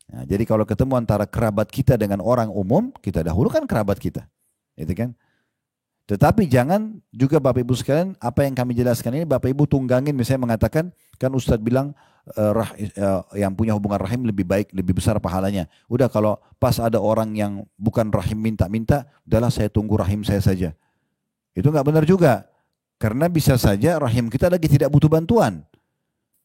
Nah, jadi kalau ketemu antara kerabat kita dengan orang umum, kita dahulukan kerabat kita. Itu kan? Tetapi jangan juga Bapak Ibu sekalian, apa yang kami jelaskan ini Bapak Ibu tunggangin, misalnya mengatakan, kan Ustadz bilang yang punya hubungan rahim lebih baik, lebih besar pahalanya. Udah kalau pas ada orang yang bukan rahim minta-minta, udahlah saya tunggu rahim saya saja. Itu nggak benar juga. Karena bisa saja rahim kita lagi tidak butuh bantuan.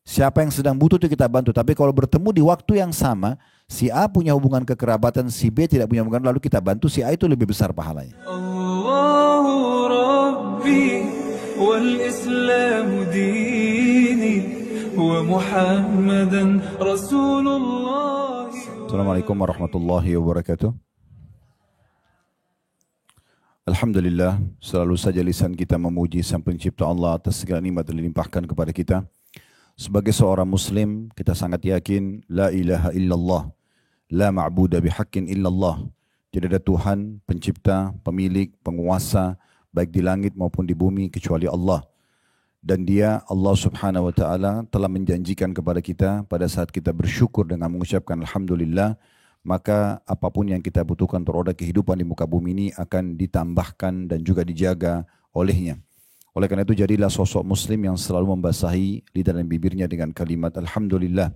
Siapa yang sedang butuh itu kita bantu. Tapi kalau bertemu di waktu yang sama, si A punya hubungan kekerabatan, si B tidak punya hubungan, lalu kita bantu, si A itu lebih besar pahalanya. Allahu Rabbi wal Islam dini wa Muhammadan Rasulullah. Assalamualaikum warahmatullahi wabarakatuh. Alhamdulillah, selalu saja lisan kita memuji Sang Pencipta Allah atas segala nikmat yang dilimpahkan kepada kita. Sebagai seorang muslim, kita sangat yakin la ilaha illallah, la ma'budu bihaqqin illallah. Tidak ada Tuhan, pencipta, pemilik, penguasa, baik di langit maupun di bumi kecuali Allah. Dan Dia, Allah Subhanahu wa taala, telah menjanjikan kepada kita pada saat kita bersyukur dengan mengucapkan alhamdulillah, maka apapun yang kita butuhkan terhadap kehidupan di muka bumi ini akan ditambahkan dan juga dijaga olehnya. Oleh karena itu jadilah sosok muslim yang selalu membasahi lidah dan bibirnya dengan kalimat alhamdulillah.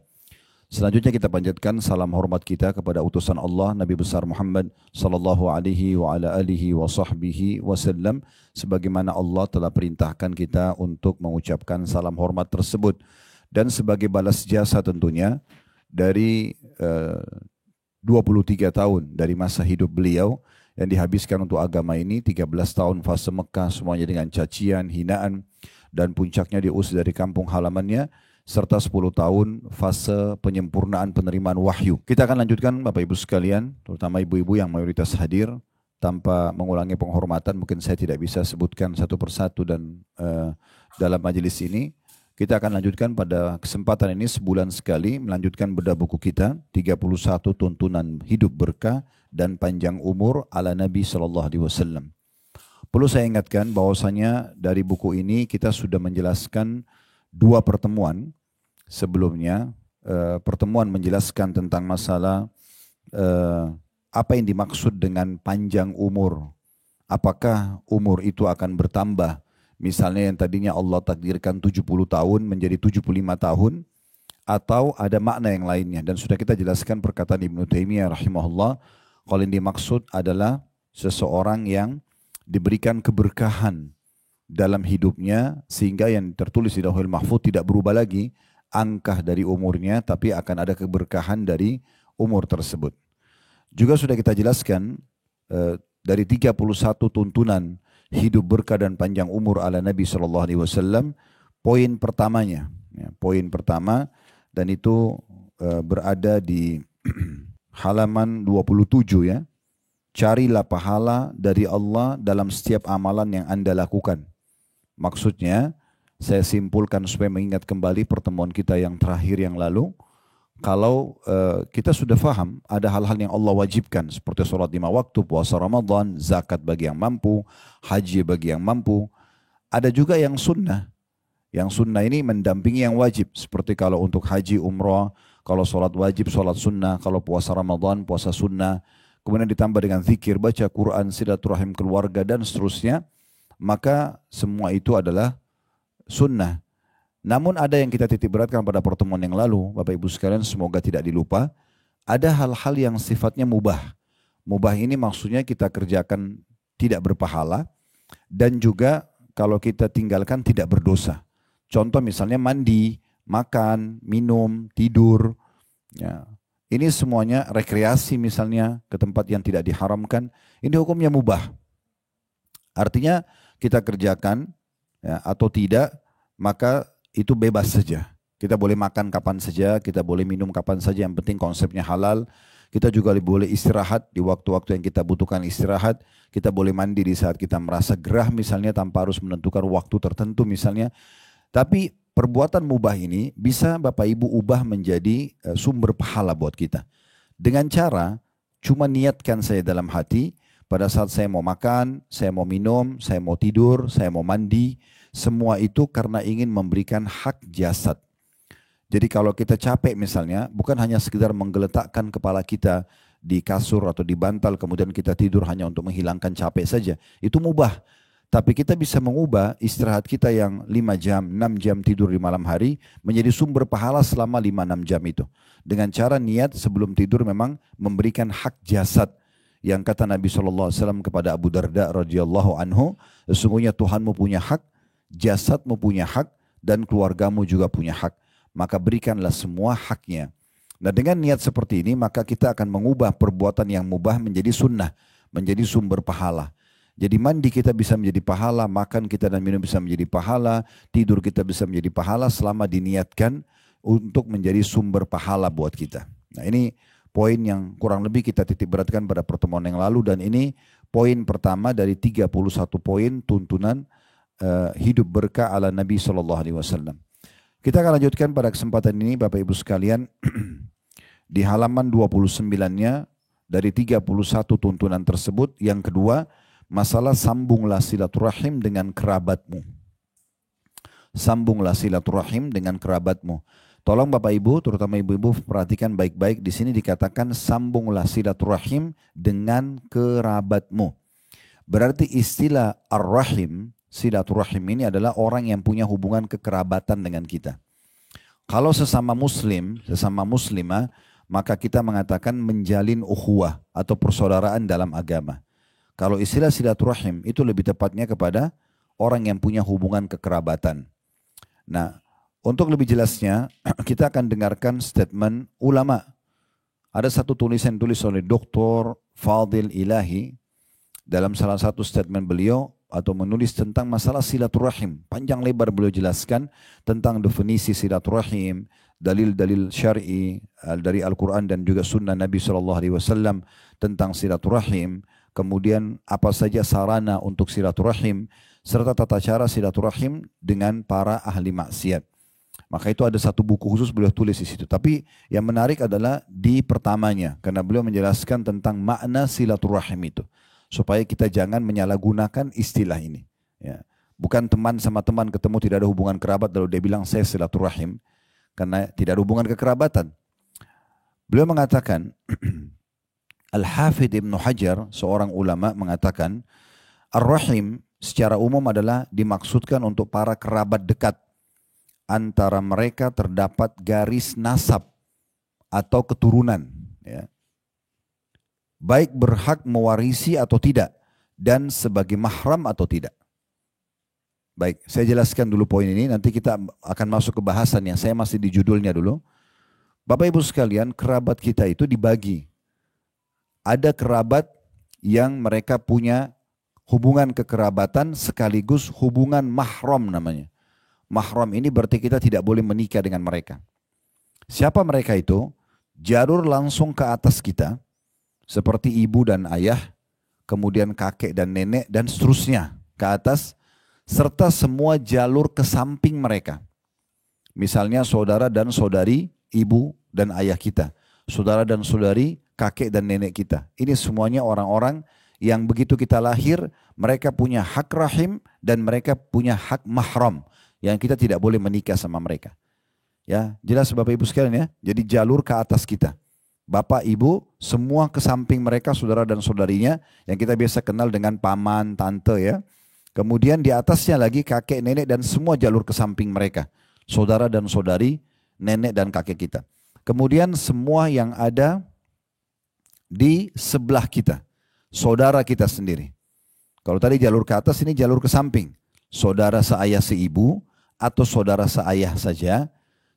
Selanjutnya kita panjatkan salam hormat kita kepada utusan Allah Nabi besar Muhammad sallallahu alaihi wa ala alihi wa sahbihi wasallam, sebagaimana Allah telah perintahkan kita untuk mengucapkan salam hormat tersebut. Dan sebagai balas jasa tentunya dari 23 tahun dari masa hidup beliau yang dihabiskan untuk agama ini, 13 tahun fase Mekah semuanya dengan cacian, hinaan, dan puncaknya diusir dari kampung halamannya, serta 10 tahun fase penyempurnaan penerimaan wahyu. Kita akan lanjutkan Bapak Ibu sekalian, terutama ibu-ibu yang mayoritas hadir, tanpa mengulangi penghormatan, mungkin saya tidak bisa sebutkan satu persatu dan dalam majelis ini. Kita akan lanjutkan pada kesempatan ini sebulan sekali melanjutkan bedah buku kita 31 tuntunan hidup berkah dan panjang umur ala Nabi SAW. Perlu saya ingatkan bahwasanya dari buku ini kita sudah menjelaskan 2 pertemuan sebelumnya. Pertemuan menjelaskan tentang masalah apa yang dimaksud dengan panjang umur. Apakah umur itu akan bertambah? Misalnya yang tadinya Allah takdirkan 70 tahun menjadi 75 tahun, atau ada makna yang lainnya. Dan sudah kita jelaskan perkataan Ibnu Taimiyah rahimahullah, kalau yang dimaksud adalah seseorang yang diberikan keberkahan dalam hidupnya, sehingga yang tertulis di Lauhul Mahfuz tidak berubah lagi angka dari umurnya, tapi akan ada keberkahan dari umur tersebut. Juga sudah kita jelaskan dari 31 tuntunan hidup berkah dan panjang umur ala Nabi SAW, poin pertamanya, ya, poin pertama, dan itu berada di halaman 27 ya. Carilah pahala dari Allah dalam setiap amalan yang Anda lakukan. Maksudnya, saya simpulkan supaya mengingat kembali pertemuan kita yang terakhir yang lalu. Kalau kita sudah faham ada hal-hal yang Allah wajibkan seperti sholat 5 waktu, puasa Ramadan, zakat bagi yang mampu, haji bagi yang mampu. Ada juga yang sunnah. Yang sunnah ini mendampingi yang wajib. Seperti kalau untuk haji, umrah, kalau sholat wajib, sholat sunnah, kalau puasa Ramadan, puasa sunnah. Kemudian ditambah dengan zikir, baca Quran, silaturahim keluarga, dan seterusnya. Maka semua itu adalah sunnah. Namun ada yang kita titik beratkan pada pertemuan yang lalu, Bapak Ibu sekalian, semoga tidak dilupa. Ada hal-hal yang sifatnya mubah. Mubah ini maksudnya kita kerjakan tidak berpahala, dan juga kalau kita tinggalkan tidak berdosa. Contoh misalnya mandi, makan, minum, tidur. Ya. Ini semuanya rekreasi misalnya ke tempat yang tidak diharamkan. Ini hukumnya mubah. Artinya kita kerjakan ya, atau tidak, maka itu bebas saja. Kita boleh makan kapan saja, kita boleh minum kapan saja, yang penting konsepnya halal. Kita juga boleh istirahat di waktu-waktu yang kita butuhkan istirahat. Kita boleh mandi di saat kita merasa gerah misalnya, tanpa harus menentukan waktu tertentu misalnya. Tapi perbuatan mubah ini bisa Bapak Ibu ubah menjadi sumber pahala buat kita. Dengan cara cuma niatkan saya dalam hati, pada saat saya mau makan, saya mau minum, saya mau tidur, saya mau mandi, semua itu karena ingin memberikan hak jasad. Jadi kalau kita capek misalnya, bukan hanya sekedar menggeletakkan kepala kita di kasur atau di bantal, kemudian kita tidur hanya untuk menghilangkan capek saja. Itu mubah. Tapi kita bisa mengubah istirahat kita yang 5 jam, 6 jam tidur di malam hari menjadi sumber pahala selama 5-6 jam itu. Dengan cara niat sebelum tidur memang memberikan hak jasad. Yang kata Nabi SAW kepada Abu Darda radhiyallahu anhu, sesungguhnya Tuhanmu punya hak, jasadmu punya hak, dan keluargamu juga punya hak. Maka berikanlah semua haknya. Nah dengan niat seperti ini maka kita akan mengubah perbuatan yang mubah menjadi sunnah, menjadi sumber pahala. Jadi mandi kita bisa menjadi pahala, makan kita dan minum bisa menjadi pahala, tidur kita bisa menjadi pahala selama diniatkan untuk menjadi sumber pahala buat kita. Nah ini poin yang kurang lebih kita titik beratkan pada pertemuan yang lalu, dan ini poin pertama dari 31 poin tuntunan hidup berkah ala Nabi SAW. Kita akan lanjutkan pada kesempatan ini Bapak Ibu sekalian di halaman 29-nya dari 31 tuntunan tersebut. Yang kedua, masalah sambunglah silaturahim dengan kerabatmu. Sambunglah silaturahim dengan kerabatmu. Tolong Bapak Ibu, terutama ibu-ibu perhatikan baik-baik. Di sini dikatakan sambunglah silaturahim dengan kerabatmu. Berarti istilah ar-rahim, silaturahim ini adalah orang yang punya hubungan kekerabatan dengan kita. Kalau sesama muslim, sesama muslimah, maka kita mengatakan menjalin ukhuwah atau persaudaraan dalam agama. Kalau istilah silaturahim itu lebih tepatnya kepada orang yang punya hubungan kekerabatan. Nah, untuk lebih jelasnya kita akan dengarkan statement ulama. Ada satu tulisan tulis oleh Dr. Fadil Ilahi dalam salah satu statement beliau atau menulis tentang masalah silaturahim. Panjang lebar beliau jelaskan tentang definisi silaturahim, dalil-dalil syar'i dari Al-Quran dan juga sunnah Nabi SAW tentang silaturahim, kemudian apa saja sarana untuk silaturahim, serta tata cara silaturahim dengan para ahli maksiat. Maka itu ada satu buku khusus beliau tulis di situ. Tapi yang menarik adalah di pertamanya, karena beliau menjelaskan tentang makna silaturahim itu. Supaya kita jangan menyalahgunakan istilah ini. Ya. Bukan teman sama teman ketemu tidak ada hubungan kerabat lalu dia bilang saya silaturahim. Karena tidak ada hubungan kekerabatan. Beliau mengatakan, Al-Hafidh Ibn Hajar, seorang ulama mengatakan, Ar-Rahim secara umum adalah dimaksudkan untuk para kerabat dekat. Antara mereka terdapat garis nasab atau keturunan. Ya. Baik berhak mewarisi atau tidak, dan sebagai mahram atau tidak. Baik, saya jelaskan dulu poin ini, nanti kita akan masuk ke bahasannya. Saya masih di judulnya dulu. Bapak Ibu sekalian, kerabat kita itu dibagi. Ada kerabat yang mereka punya hubungan kekerabatan sekaligus hubungan mahram namanya. Mahram ini berarti kita tidak boleh menikah dengan mereka. Siapa mereka itu? Jalur langsung ke atas kita, seperti ibu dan ayah, kemudian kakek dan nenek, dan seterusnya ke atas, serta semua jalur ke samping mereka. Misalnya saudara dan saudari, ibu dan ayah kita, saudara dan saudari, kakek dan nenek kita. Ini semuanya orang-orang yang begitu kita lahir, mereka punya hak rahim dan mereka punya hak mahram, yang kita tidak boleh menikah sama mereka. Ya, jelas Bapak Ibu sekalian ya. Jadi jalur ke atas kita. Bapak, ibu, semua ke samping mereka, saudara dan saudarinya, yang kita biasa kenal dengan paman, tante ya. Kemudian di atasnya lagi kakek, nenek, dan semua jalur ke samping mereka. Saudara dan saudari, nenek dan kakek kita. Kemudian semua yang ada di sebelah kita. Saudara kita sendiri. Kalau tadi jalur ke atas, ini jalur ke samping. Saudara seayah seibu, atau saudara seayah saja.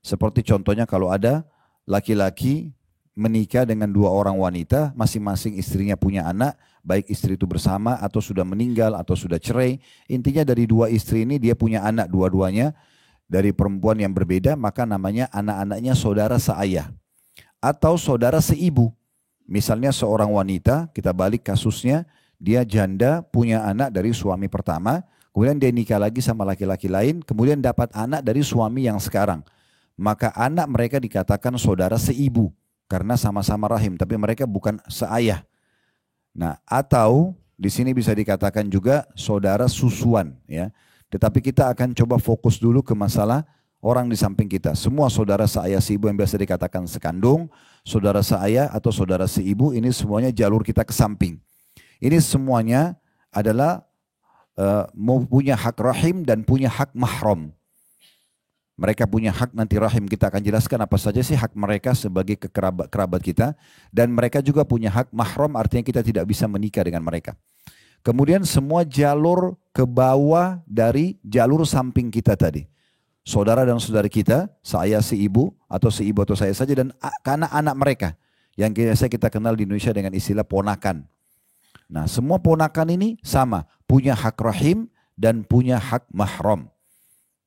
Seperti contohnya kalau ada laki-laki menikah dengan dua orang wanita, masing-masing istrinya punya anak, baik istri itu bersama atau sudah meninggal atau sudah cerai. Intinya dari dua istri ini dia punya anak dua-duanya dari perempuan yang berbeda, maka namanya anak-anaknya saudara seayah. Atau saudara seibu. Misalnya seorang wanita, kita balik kasusnya, dia janda punya anak dari suami pertama, kemudian dia nikah lagi sama laki-laki lain, kemudian dapat anak dari suami yang sekarang. Maka anak mereka dikatakan saudara seibu. Karena sama-sama rahim, tapi mereka bukan seayah. Nah, atau di sini bisa dikatakan juga saudara susuan, ya. Tetapi kita akan coba fokus dulu ke masalah orang di samping kita. Semua saudara seayah seibu yang biasa dikatakan sekandung, saudara seayah atau saudara seibu, ini semuanya jalur kita ke samping. Ini semuanya adalah punya hak rahim dan punya hak mahram. Mereka punya hak, nanti rahim kita akan jelaskan apa saja sih hak mereka sebagai kerabat kita. Dan mereka juga punya hak mahram, artinya kita tidak bisa menikah dengan mereka. Kemudian semua jalur ke bawah dari jalur samping kita tadi. Saudara dan saudari kita, saya si ibu atau saya saja, dan anak-anak mereka. Yang biasa kita kenal di Indonesia dengan istilah ponakan. Nah, semua ponakan ini sama, punya hak rahim dan punya hak mahram.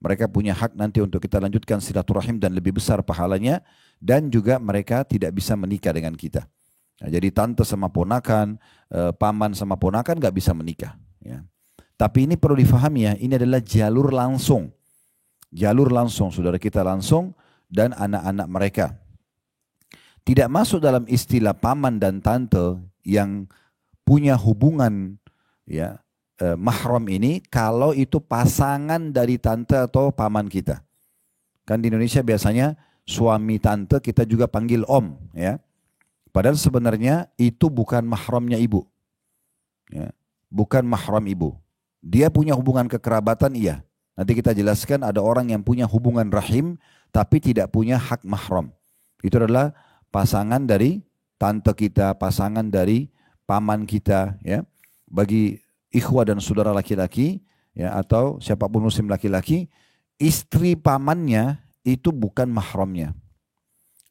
Mereka punya hak nanti untuk kita lanjutkan silaturahim dan lebih besar pahalanya. Dan juga mereka tidak bisa menikah dengan kita. Nah, jadi tante sama ponakan, paman sama ponakan gak bisa menikah. Ya. Tapi ini perlu difahami ya, ini adalah jalur langsung. Jalur langsung, saudara kita langsung dan anak-anak mereka. Tidak masuk dalam istilah paman dan tante yang punya hubungan ya mahram ini kalau itu pasangan dari tante atau paman kita. Kan di Indonesia biasanya suami tante kita juga panggil om ya. Padahal sebenarnya itu bukan mahramnya ibu. Ya, bukan mahram ibu. Dia punya hubungan kekerabatan iya. Nanti kita jelaskan ada orang yang punya hubungan rahim tapi tidak punya hak mahram. Itu adalah pasangan dari tante kita, pasangan dari paman kita ya. Bagi ikhwah dan saudara laki-laki ya atau siapapun muslim laki-laki, istri pamannya itu bukan mahramnya.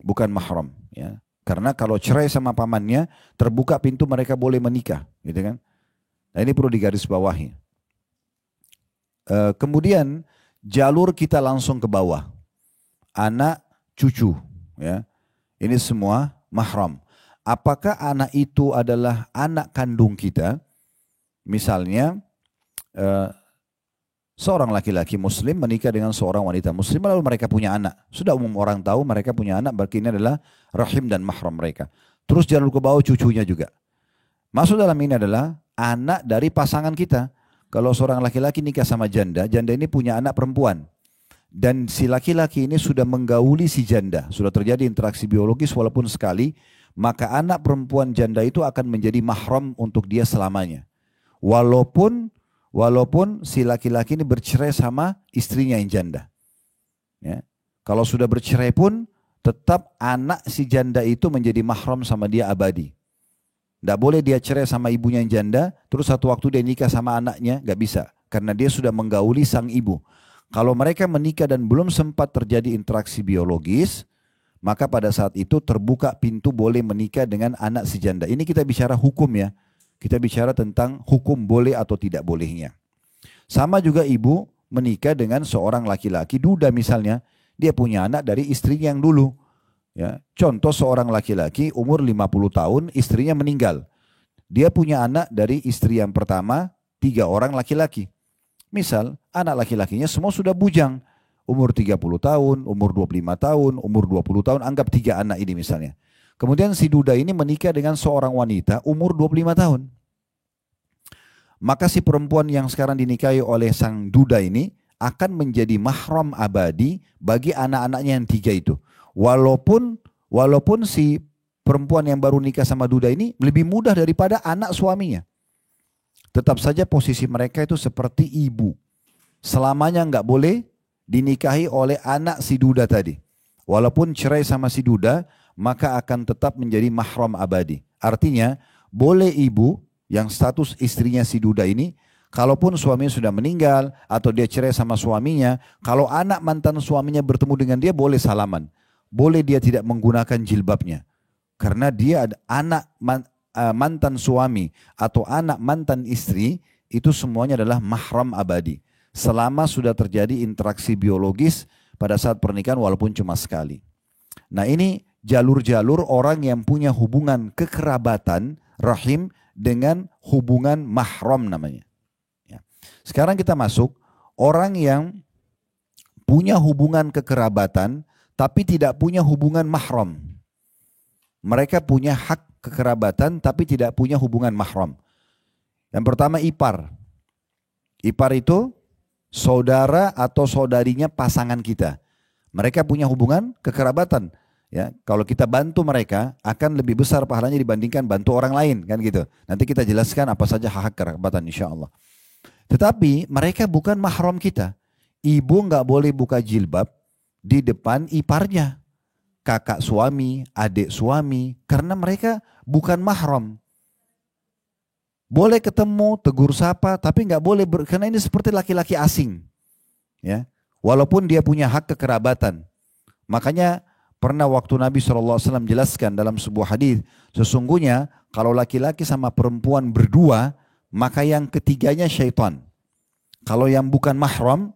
Bukan mahram ya. Karena kalau cerai sama pamannya, terbuka pintu mereka boleh menikah, gitu kan? Nah, ini perlu digarisbawahi. Kemudian jalur kita langsung ke bawah. Anak, cucu ya. Ini semua mahram. Apakah anak itu adalah anak kandung kita? Misalnya seorang laki-laki muslim menikah dengan seorang wanita muslim lalu mereka punya anak. Sudah umum orang tahu mereka punya anak, berarti ini adalah rahim dan mahram mereka. Terus jalur ke bawah cucunya juga. Masuk dalam ini adalah anak dari pasangan kita. Kalau seorang laki-laki nikah sama janda, janda ini punya anak perempuan. Dan si laki-laki ini sudah menggauli si janda. Sudah terjadi interaksi biologis walaupun sekali. Maka anak perempuan janda itu akan menjadi mahram untuk dia selamanya. Walaupun si laki-laki ini bercerai sama istrinya yang janda. Ya. Kalau sudah bercerai pun tetap anak si janda itu menjadi mahram sama dia abadi. Tidak boleh dia cerai sama ibunya yang janda, terus satu waktu dia nikah sama anaknya, gak bisa. Karena dia sudah menggauli sang ibu. Kalau mereka menikah dan belum sempat terjadi interaksi biologis, maka pada saat itu terbuka pintu boleh menikah dengan anak si janda. Ini kita bicara hukum ya. Kita bicara tentang hukum boleh atau tidak bolehnya. Sama juga ibu menikah dengan seorang laki-laki, duda misalnya. Dia punya anak dari istrinya yang dulu. Ya. Contoh seorang laki-laki umur 50 tahun, istrinya meninggal. Dia punya anak dari istri yang pertama, 3 orang laki-laki. Misal anak laki-lakinya semua sudah bujang. Umur 30 tahun, umur 25 tahun, umur 20 tahun, anggap 3 anak ini misalnya. Kemudian si duda ini menikah dengan seorang wanita umur 25 tahun. Maka si perempuan yang sekarang dinikahi oleh sang duda ini akan menjadi mahram abadi bagi anak-anaknya yang 3 itu. Walaupun si perempuan yang baru nikah sama duda ini lebih mudah daripada anak suaminya. Tetap saja posisi mereka itu seperti ibu. Selamanya nggak boleh dinikahi oleh anak si duda tadi. Walaupun cerai sama si duda, maka akan tetap menjadi mahram abadi. Artinya, boleh ibu yang status istrinya si duda ini, kalaupun suaminya sudah meninggal atau dia cerai sama suaminya, kalau anak mantan suaminya bertemu dengan dia boleh salaman. Boleh dia tidak menggunakan jilbabnya. Karena dia ada anak mantan suami atau anak mantan istri, itu semuanya adalah mahram abadi. Selama sudah terjadi interaksi biologis pada saat pernikahan walaupun cuma sekali. Nah ini jalur-jalur orang yang punya hubungan kekerabatan rahim dengan hubungan mahram namanya. Ya. Sekarang kita masuk orang yang punya hubungan kekerabatan tapi tidak punya hubungan mahram. Mereka punya hak kekerabatan tapi tidak punya hubungan mahram. Yang pertama ipar. Ipar itu saudara atau saudarinya pasangan kita. Mereka punya hubungan kekerabatan. Ya, kalau kita bantu mereka akan lebih besar pahalanya dibandingkan bantu orang lain, kan gitu. Nanti kita jelaskan apa saja hak kerabatan insya Allah. Tetapi mereka bukan mahram kita. Ibu nggak boleh buka jilbab di depan iparnya, kakak suami, adik suami, karena mereka bukan mahram. Boleh ketemu, tegur sapa, tapi nggak boleh karena ini seperti laki-laki asing, ya. Walaupun dia punya hak kekerabatan. Makanya pernah waktu Nabi SAW jelaskan dalam sebuah hadis, sesungguhnya kalau laki-laki sama perempuan berdua, maka yang ketiganya syaitan. Kalau yang bukan mahram,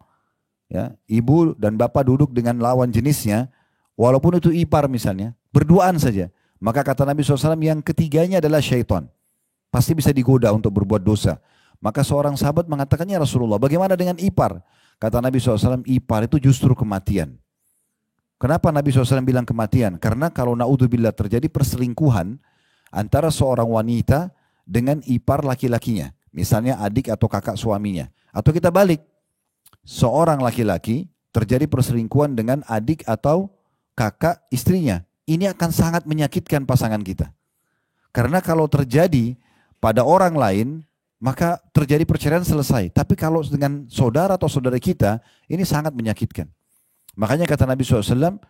ya, ibu dan bapak duduk dengan lawan jenisnya, walaupun itu ipar misalnya, berduaan saja. Maka kata Nabi SAW yang ketiganya adalah syaitan. Pasti bisa digoda untuk berbuat dosa. Maka seorang sahabat mengatakannya, Rasulullah, bagaimana dengan ipar? Kata Nabi SAW, ipar itu justru kematian. Kenapa Nabi SAW bilang kematian? Karena kalau naudzubillah terjadi perselingkuhan antara seorang wanita dengan ipar laki-lakinya. Misalnya adik atau kakak suaminya. Atau kita balik. Seorang laki-laki terjadi perselingkuhan dengan adik atau kakak istrinya. Ini akan sangat menyakitkan pasangan kita. Karena kalau terjadi pada orang lain, maka terjadi perceraian selesai. Tapi kalau dengan saudara atau saudara kita, ini sangat menyakitkan. Makanya kata Nabi SAW,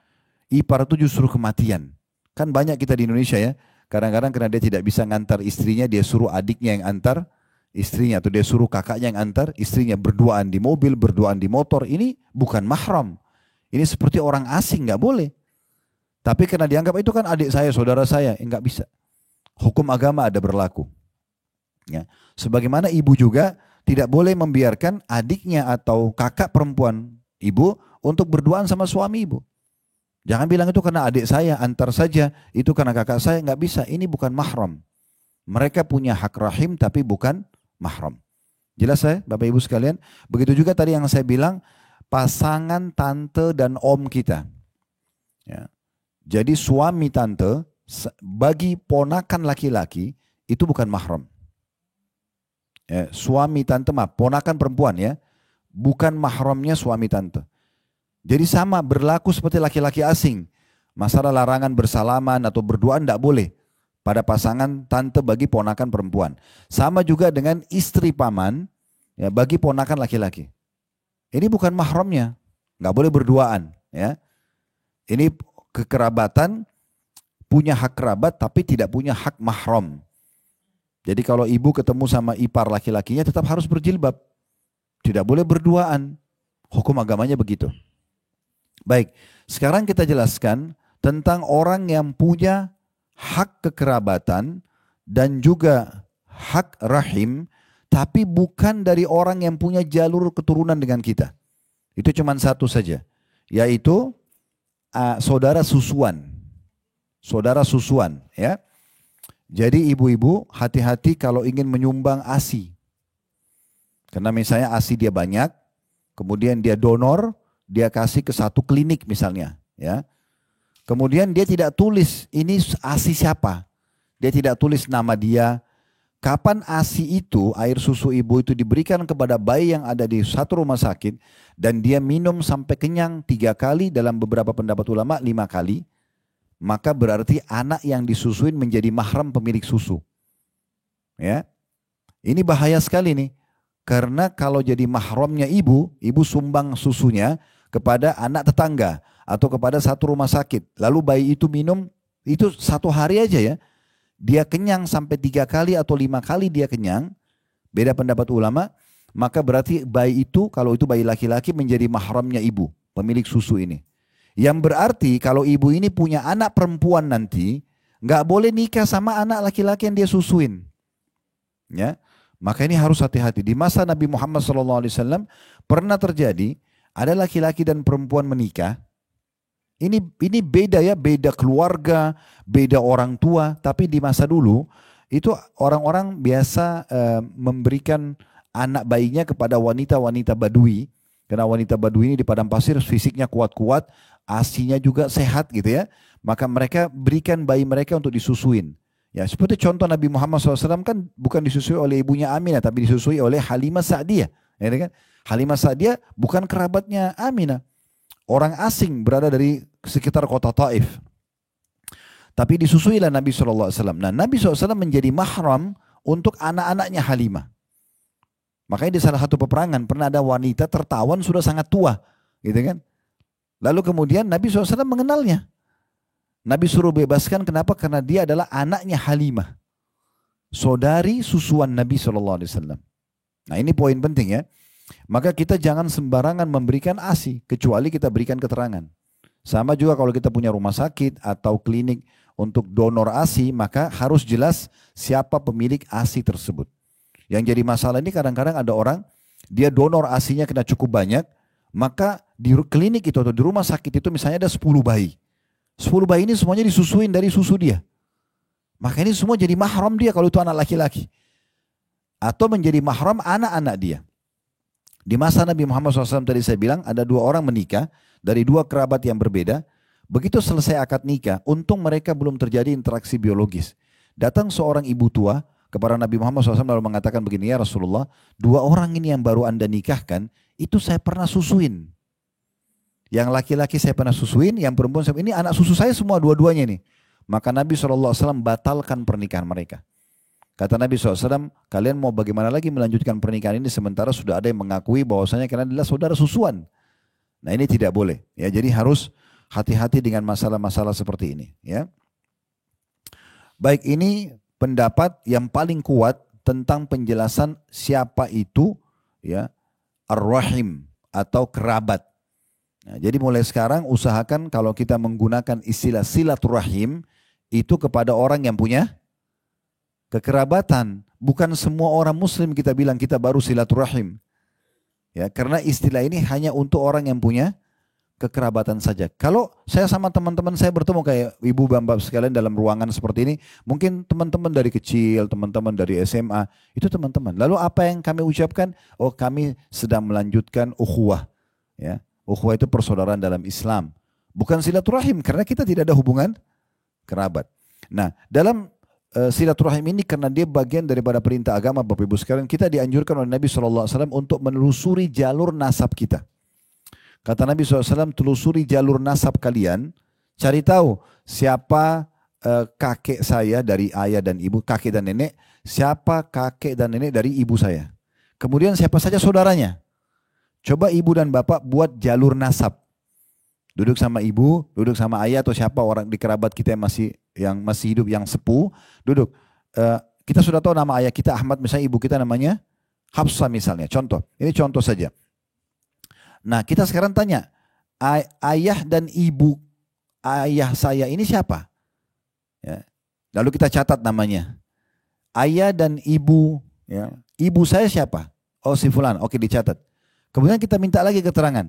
ipar itu justru kematian. Kan banyak kita di Indonesia ya, kadang-kadang karena dia tidak bisa ngantar istrinya, dia suruh adiknya yang antar istrinya, atau dia suruh kakaknya yang antar istrinya, berduaan di mobil, berduaan di motor. Ini bukan mahram. Ini seperti orang asing, nggak boleh. Tapi karena dianggap itu kan adik saya, saudara saya, nggak bisa. Hukum agama ada berlaku. Ya. Sebagaimana ibu juga tidak boleh membiarkan adiknya atau kakak perempuan ibu untuk berduaan sama suami ibu. Jangan bilang itu karena adik saya, antar saja, itu karena kakak saya, nggak bisa. Ini bukan mahram. Mereka punya hak rahim tapi bukan mahram. Jelas ya Bapak Ibu sekalian? Begitu juga tadi yang saya bilang, pasangan tante dan om kita. Ya. Jadi suami tante bagi ponakan laki-laki itu bukan mahram. Ya, suami tante ponakan perempuan ya, bukan mahramnya suami tante. Jadi sama berlaku seperti laki-laki asing. Masalah larangan bersalaman atau berduaan tidak boleh pada pasangan tante bagi ponakan perempuan. Sama juga dengan istri paman ya, bagi ponakan laki-laki. Ini bukan mahramnya, nggak boleh berduaan. Ya, ini kekerabatan, punya hak kerabat tapi tidak punya hak mahram. Jadi kalau ibu ketemu sama ipar laki-lakinya tetap harus berjilbab. Tidak boleh berduaan. Hukum agamanya begitu. Baik, sekarang kita jelaskan tentang orang yang punya hak kekerabatan dan juga hak rahim, tapi bukan dari orang yang punya jalur keturunan dengan kita. Itu cuma satu saja, yaitu saudara susuan. Saudara susuan, ya. Jadi ibu-ibu hati-hati kalau ingin menyumbang ASI. Karena misalnya ASI dia banyak, kemudian dia donor, dia kasih ke satu klinik misalnya. Ya. Kemudian dia tidak tulis ini ASI siapa. Dia tidak tulis nama dia. Kapan ASI itu, air susu ibu itu diberikan kepada bayi yang ada di satu rumah sakit, dan dia minum sampai kenyang 3 kali, dalam beberapa pendapat ulama 5 kali, maka berarti anak yang disusuin menjadi mahram pemilik susu. Ya, ini bahaya sekali nih, karena kalau jadi mahramnya ibu sumbang susunya kepada anak tetangga atau kepada satu rumah sakit, lalu bayi itu minum itu 1 hari aja ya, dia kenyang sampai 3 kali atau 5 kali dia kenyang, beda pendapat ulama, maka berarti bayi itu, kalau itu bayi laki-laki, menjadi mahramnya ibu, pemilik susu ini. Yang berarti kalau ibu ini punya anak perempuan nanti, nggak boleh nikah sama anak laki-laki yang dia susuin. Ya, maka ini harus hati-hati. Di masa Nabi Muhammad SAW pernah terjadi ada laki-laki dan perempuan menikah. Ini beda ya, beda keluarga, beda orang tua. Tapi di masa dulu itu orang-orang biasa memberikan anak bayinya kepada wanita-wanita Badui. Karena wanita Badui ini di padang pasir fisiknya kuat-kuat, asinya juga sehat gitu ya. Maka mereka berikan bayi mereka untuk disusuin. Ya, seperti contoh Nabi Muhammad SAW kan bukan disusui oleh ibunya Aminah, tapi disusui oleh Halimah Sa'diyah. Ya, kan? Halimah Sa'diyah bukan kerabatnya Aminah. Orang asing berada dari sekitar kota Taif. Tapi disusuilah Nabi SAW. Nah, Nabi SAW menjadi mahram untuk anak-anaknya Halimah. Makanya di salah satu peperangan pernah ada wanita tertawan sudah sangat tua. Gitu kan. Lalu kemudian Nabi SAW mengenalnya. Nabi suruh bebaskan, kenapa? Karena dia adalah anaknya Halimah. Saudari susuan Nabi SAW. Nah, ini poin penting ya. Maka kita jangan sembarangan memberikan ASI, kecuali kita berikan keterangan. Sama juga kalau kita punya rumah sakit atau klinik untuk donor ASI, maka harus jelas siapa pemilik ASI tersebut. Yang jadi masalah ini kadang-kadang ada orang, dia donor ASI-nya kena cukup banyak, maka di klinik itu atau di rumah sakit itu misalnya ada 10 bayi. 10 bayi ini semuanya disusuin dari susu dia. Maka ini semua jadi mahram dia kalau itu anak laki-laki. Atau menjadi mahram anak-anak dia. Di masa Nabi Muhammad SAW tadi saya bilang ada 2 orang menikah dari 2 kerabat yang berbeda. Begitu selesai akad nikah, untung mereka belum terjadi interaksi biologis. Datang seorang ibu tua kepada Nabi Muhammad SAW lalu mengatakan begini, ya Rasulullah, 2 orang ini yang baru anda nikahkan, itu saya pernah susuin. Yang laki-laki saya pernah susuin, yang perempuan saya, ini anak susu saya semua dua-duanya nih. Maka Nabi SAW batalkan pernikahan mereka. Kata Nabi SAW, kalian mau bagaimana lagi melanjutkan pernikahan ini sementara sudah ada yang mengakui bahwasanya kalian adalah saudara susuan. Nah, ini tidak boleh. Ya, jadi harus hati-hati dengan masalah-masalah seperti ini. Ya. Baik, ini pendapat yang paling kuat tentang penjelasan siapa itu ya ar-rahim atau kerabat. Nah, jadi mulai sekarang usahakan kalau kita menggunakan istilah silaturahim itu kepada orang yang punya kekerabatan. Bukan semua orang muslim kita bilang kita baru silaturahim. Ya, karena istilah ini hanya untuk orang yang punya kekerabatan saja. Kalau saya sama teman-teman saya bertemu kayak ibu bapak sekalian dalam ruangan seperti ini, mungkin teman-teman dari kecil, teman-teman dari SMA, itu teman-teman. Lalu apa yang kami ucapkan? Oh, kami sedang melanjutkan ukhuwah. Ya, ukhuwah itu persaudaraan dalam Islam. Bukan silaturahim karena kita tidak ada hubungan kerabat. Nah, dalam silaturahim ini karena dia bagian daripada perintah agama Bapak Ibu sekalian, kita dianjurkan oleh Nabi SAW untuk menelusuri jalur nasab kita. Kata Nabi SAW, telusuri jalur nasab kalian, cari tahu siapa kakek saya dari ayah dan ibu, kakek dan nenek, siapa kakek dan nenek dari ibu saya. Kemudian siapa saja saudaranya. Coba ibu dan bapak buat jalur nasab. Duduk sama ibu, duduk sama ayah atau siapa orang di kerabat kita yang masih hidup, yang sepuh, duduk. Kita sudah tahu nama ayah kita Ahmad, misalnya ibu kita namanya Hafsah misalnya. Contoh, ini contoh saja. Nah, kita sekarang tanya, ayah dan ibu ayah saya ini siapa? Ya. Lalu kita catat namanya. Ayah dan ibu, ya, ibu saya siapa? Oh, si fulan. Oke, dicatat. Kemudian kita minta lagi keterangan.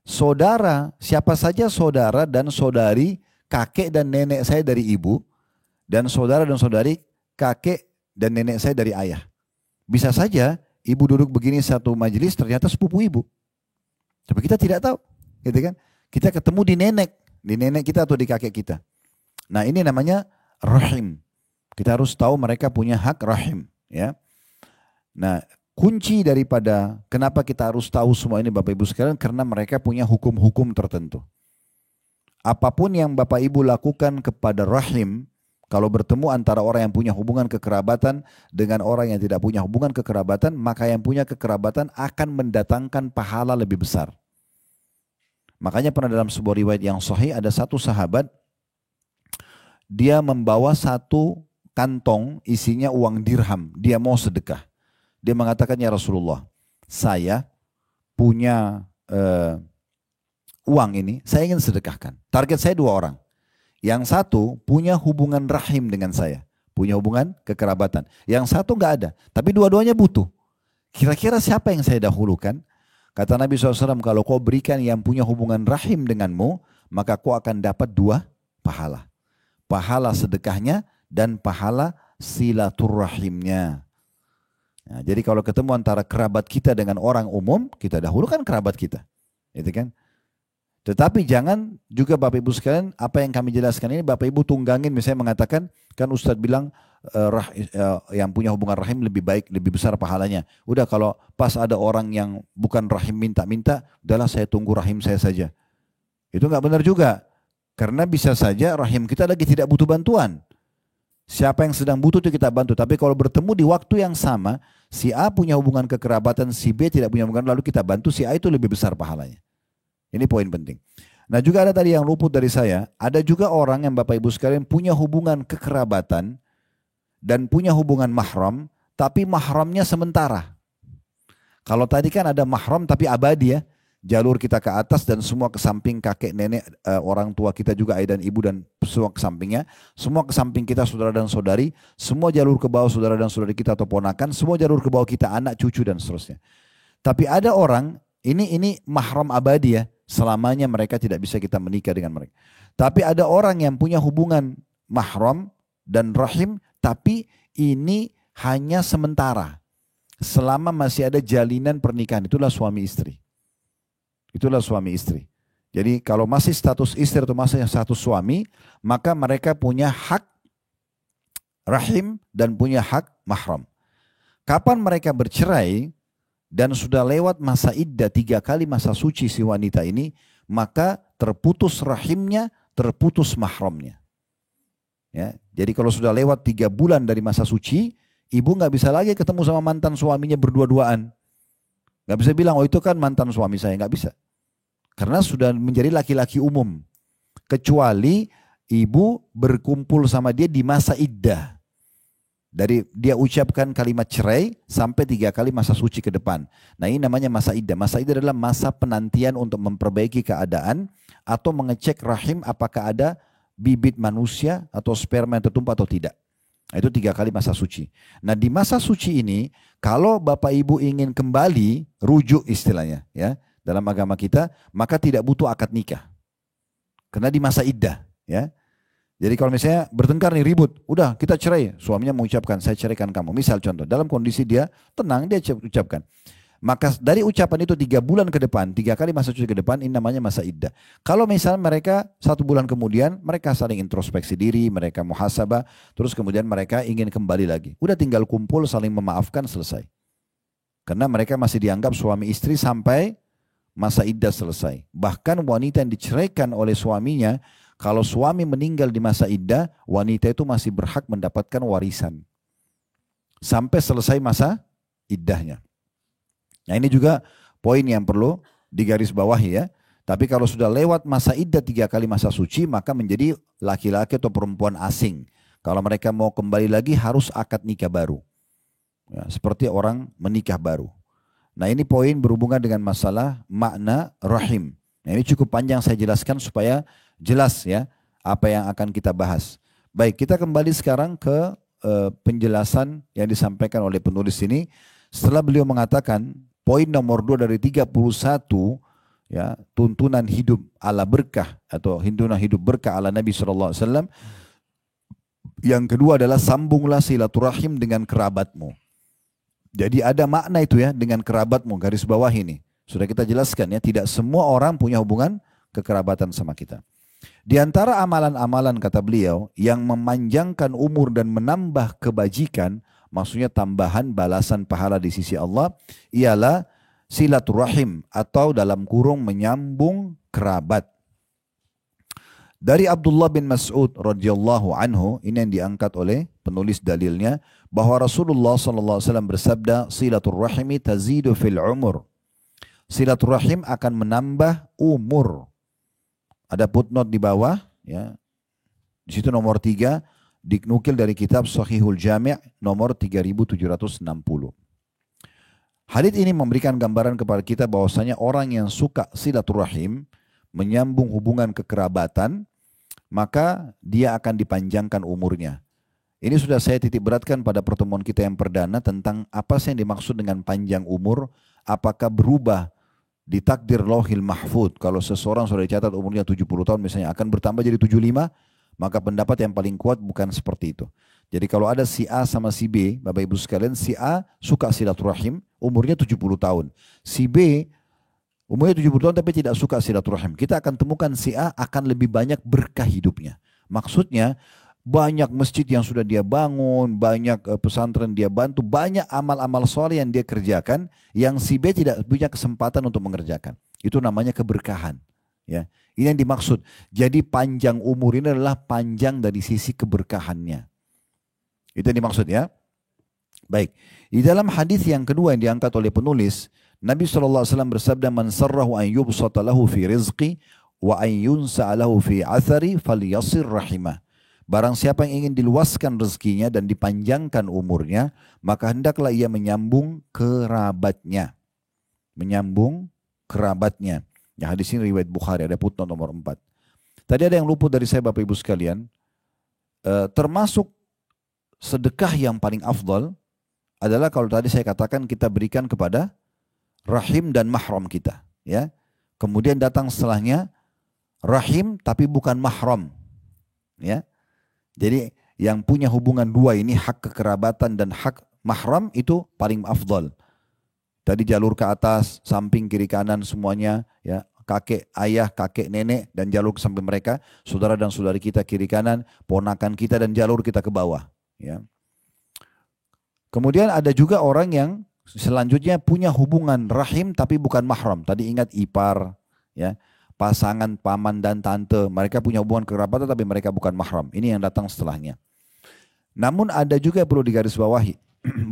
Saudara, siapa saja saudara dan saudari kakek dan nenek saya dari ibu, dan saudara dan saudari kakek dan nenek saya dari ayah. Bisa saja ibu duduk begini satu majelis ternyata sepupu ibu. Tapi kita tidak tahu, gitu kan? Kita ketemu di nenek kita atau di kakek kita. Nah, ini namanya rahim. Kita harus tahu mereka punya hak rahim, ya. Nah, kunci daripada kenapa kita harus tahu semua ini Bapak Ibu sekalian, karena mereka punya hukum-hukum tertentu. Apapun yang Bapak Ibu lakukan kepada rahim, kalau bertemu antara orang yang punya hubungan kekerabatan dengan orang yang tidak punya hubungan kekerabatan, maka yang punya kekerabatan akan mendatangkan pahala lebih besar. Makanya pernah dalam sebuah riwayat yang sahih ada satu sahabat, dia membawa satu kantong isinya uang dirham, dia mau sedekah. Dia mengatakan, ya Rasulullah, saya punya uang ini, saya ingin sedekahkan. Target saya 2 orang. Yang satu punya hubungan rahim dengan saya, punya hubungan kekerabatan. Yang satu nggak ada, tapi dua-duanya butuh. Kira-kira siapa yang saya dahulukan? Kata Nabi SAW, kalau kau berikan yang punya hubungan rahim denganmu, maka kau akan dapat 2 pahala. Pahala sedekahnya dan pahala silaturahimnya. Nah, jadi kalau ketemu antara kerabat kita dengan orang umum, kita dahulukan kerabat kita. Gitu kan? Tetapi jangan juga Bapak Ibu sekalian, apa yang kami jelaskan ini Bapak Ibu tunggangin, misalnya mengatakan, kan Ustadz bilang yang punya hubungan rahim lebih baik, lebih besar pahalanya. Udah kalau pas ada orang yang bukan rahim minta-minta, udahlah saya tunggu rahim saya saja. Itu nggak benar juga. Karena bisa saja rahim kita lagi tidak butuh bantuan. Siapa yang sedang butuh itu kita bantu. Tapi kalau bertemu di waktu yang sama, si A punya hubungan kekerabatan, si B tidak punya hubungan, lalu kita bantu, si A itu lebih besar pahalanya. Ini poin penting. Nah juga ada tadi yang luput dari saya, ada juga orang yang Bapak Ibu sekalian punya hubungan kekerabatan dan punya hubungan mahram, tapi mahramnya sementara. Kalau tadi kan ada mahram tapi abadi ya. Jalur kita ke atas dan semua ke samping kakek, nenek, orang tua kita juga, ayah dan ibu dan semua ke sampingnya. Semua ke samping kita saudara dan saudari. Semua jalur ke bawah saudara dan saudari kita atau ponakan. Semua jalur ke bawah kita anak, cucu dan seterusnya. Tapi ada orang, ini mahram abadi ya. Selamanya mereka tidak bisa kita menikah dengan mereka. Tapi ada orang yang punya hubungan mahram dan rahim. Tapi ini hanya sementara. Selama masih ada jalinan pernikahan. Itulah suami istri. Itulah suami istri. Jadi kalau masih status istri atau masih status suami, maka mereka punya hak rahim dan punya hak mahram. Kapan mereka bercerai dan sudah lewat masa iddah 3 kali masa suci si wanita ini, maka terputus rahimnya, terputus mahramnya. Ya, jadi kalau sudah lewat 3 bulan dari masa suci, ibu nggak bisa lagi ketemu sama mantan suaminya berdua-duaan. Nggak bisa bilang, oh itu kan mantan suami saya, nggak bisa. Karena sudah menjadi laki-laki umum. Kecuali ibu berkumpul sama dia di masa iddah. Dari dia ucapkan kalimat cerai sampai 3 kali masa suci ke depan. Nah ini namanya masa iddah. Masa iddah adalah masa penantian untuk memperbaiki keadaan atau mengecek rahim apakah ada bibit manusia atau sperma yang tertumpah atau tidak. Nah, itu 3 kali masa suci. Nah di masa suci ini kalau bapak ibu ingin kembali rujuk istilahnya ya dalam agama kita, maka tidak butuh akad nikah. Karena di masa iddah ya. Jadi kalau misalnya bertengkar nih ribut, udah kita cerai. Suaminya mengucapkan saya ceraikan kamu. Misal contoh, dalam kondisi dia tenang dia ucapkan. Maka dari ucapan itu 3 bulan ke depan, 3 kali masa suci ke depan, ini namanya masa iddah. Kalau misalnya mereka 1 bulan kemudian, mereka saling introspeksi diri, mereka muhasabah, terus kemudian mereka ingin kembali lagi. Udah tinggal kumpul, saling memaafkan, selesai. Karena mereka masih dianggap suami istri sampai masa iddah selesai. Bahkan wanita yang diceraikan oleh suaminya, kalau suami meninggal di masa iddah, wanita itu masih berhak mendapatkan warisan. Sampai selesai masa iddahnya. Nah ini juga poin yang perlu digarisbawahi ya. Tapi kalau sudah lewat masa iddah 3 kali masa suci, maka menjadi laki-laki atau perempuan asing. Kalau mereka mau kembali lagi harus akad nikah baru. Ya, seperti orang menikah baru. Nah ini poin berhubungan dengan masalah makna rahim. Nah ini cukup panjang saya jelaskan supaya jelas ya apa yang akan kita bahas. Baik, kita kembali sekarang ke penjelasan yang disampaikan oleh penulis ini. Setelah beliau mengatakan poin nomor 2 dari 31 ya, tuntunan hidup ala berkah atau tuntunan hidup berkah ala Nabi SAW. Yang kedua adalah sambunglah silaturahim dengan kerabatmu. Jadi ada makna itu ya dengan kerabatmu, garis bawah ini. Sudah kita jelaskan ya, tidak semua orang punya hubungan kekerabatan sama kita. Di antara amalan-amalan kata beliau yang memanjangkan umur dan menambah kebajikan, maksudnya tambahan balasan pahala di sisi Allah, ialah silaturahim atau dalam kurung menyambung kerabat. Dari Abdullah bin Mas'ud radhiyallahu anhu, ini yang diangkat oleh penulis dalilnya, bahwa Rasulullah SAW bersabda, silaturahimi tazidu fil umur. Silaturahim akan menambah umur. Ada footnote di bawah, ya. Di situ nomor 3, dinukil dari kitab Sahihul Jami' nomor 3760. Hadits ini memberikan gambaran kepada kita bahwasanya orang yang suka silaturahim, menyambung hubungan kekerabatan, maka dia akan dipanjangkan umurnya. Ini sudah saya titik beratkan pada pertemuan kita yang perdana tentang apa sih yang dimaksud dengan panjang umur, apakah berubah di takdir Lauhil Mahfud. Kalau seseorang sudah dicatat umurnya 70 tahun misalnya akan bertambah jadi 75, maka pendapat yang paling kuat bukan seperti itu. Jadi kalau ada si A sama si B, Bapak Ibu sekalian, si A suka silaturahim, umurnya 70 tahun. Si B umurnya 70 tahun tapi tidak suka silaturahim. Kita akan temukan si A akan lebih banyak berkah hidupnya. Maksudnya banyak masjid yang sudah dia bangun, banyak pesantren dia bantu, banyak amal-amal soleh yang dia kerjakan yang si B tidak punya kesempatan untuk mengerjakan. Itu namanya keberkahan. Ya, Ini yang dimaksud. Jadi panjang umur ini adalah panjang dari sisi keberkahannya. Itu yang dimaksud ya. Baik. Di dalam hadis yang kedua yang diangkat oleh penulis, Nabi SAW bersabda, "Man sarrahu an yubsata lahu fi rizqi wa an yunsa'a lahu fi athari falyasir rahimah." Barang siapa yang ingin diluaskan rezekinya dan dipanjangkan umurnya, maka hendaklah ia menyambung kerabatnya. Menyambung kerabatnya. Ya, hadis ini riwayat Bukhari, ada footnote nomor 4. Tadi ada yang luput dari saya Bapak Ibu sekalian. Termasuk sedekah yang paling afdal adalah kalau tadi saya katakan kita berikan kepada rahim dan mahram kita. Ya. Kemudian datang setelahnya rahim tapi bukan mahram. Ya. Jadi yang punya hubungan dua ini, hak kekerabatan dan hak mahram, itu paling afdal. Tadi jalur ke atas, samping, kiri, kanan semuanya, ya, kakek, ayah, kakek, nenek, dan jalur ke samping mereka, saudara dan saudari kita kiri kanan, ponakan kita dan jalur kita ke bawah. Ya. Kemudian ada juga orang yang selanjutnya punya hubungan rahim tapi bukan mahram. Tadi ingat ipar, ya, pasangan paman dan tante, mereka punya hubungan kerabatan tapi mereka bukan mahram. Ini yang datang setelahnya. Namun ada juga yang perlu digarisbawahi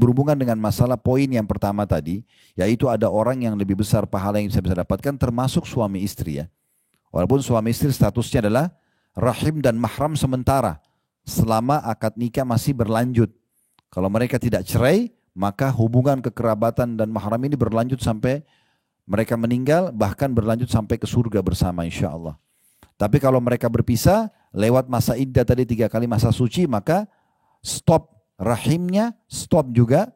berhubungan dengan masalah poin yang pertama tadi, yaitu ada orang yang lebih besar pahala yang bisa dapatkan, termasuk suami istri ya. Walaupun suami istri statusnya adalah rahim dan mahram sementara, selama akad nikah masih berlanjut. Kalau mereka tidak cerai, maka hubungan kekerabatan dan mahram ini berlanjut sampai mereka meninggal, bahkan berlanjut sampai ke surga bersama insya Allah. Tapi kalau mereka berpisah, lewat masa iddah tadi 3 kali masa suci, maka stop rahimnya, stop juga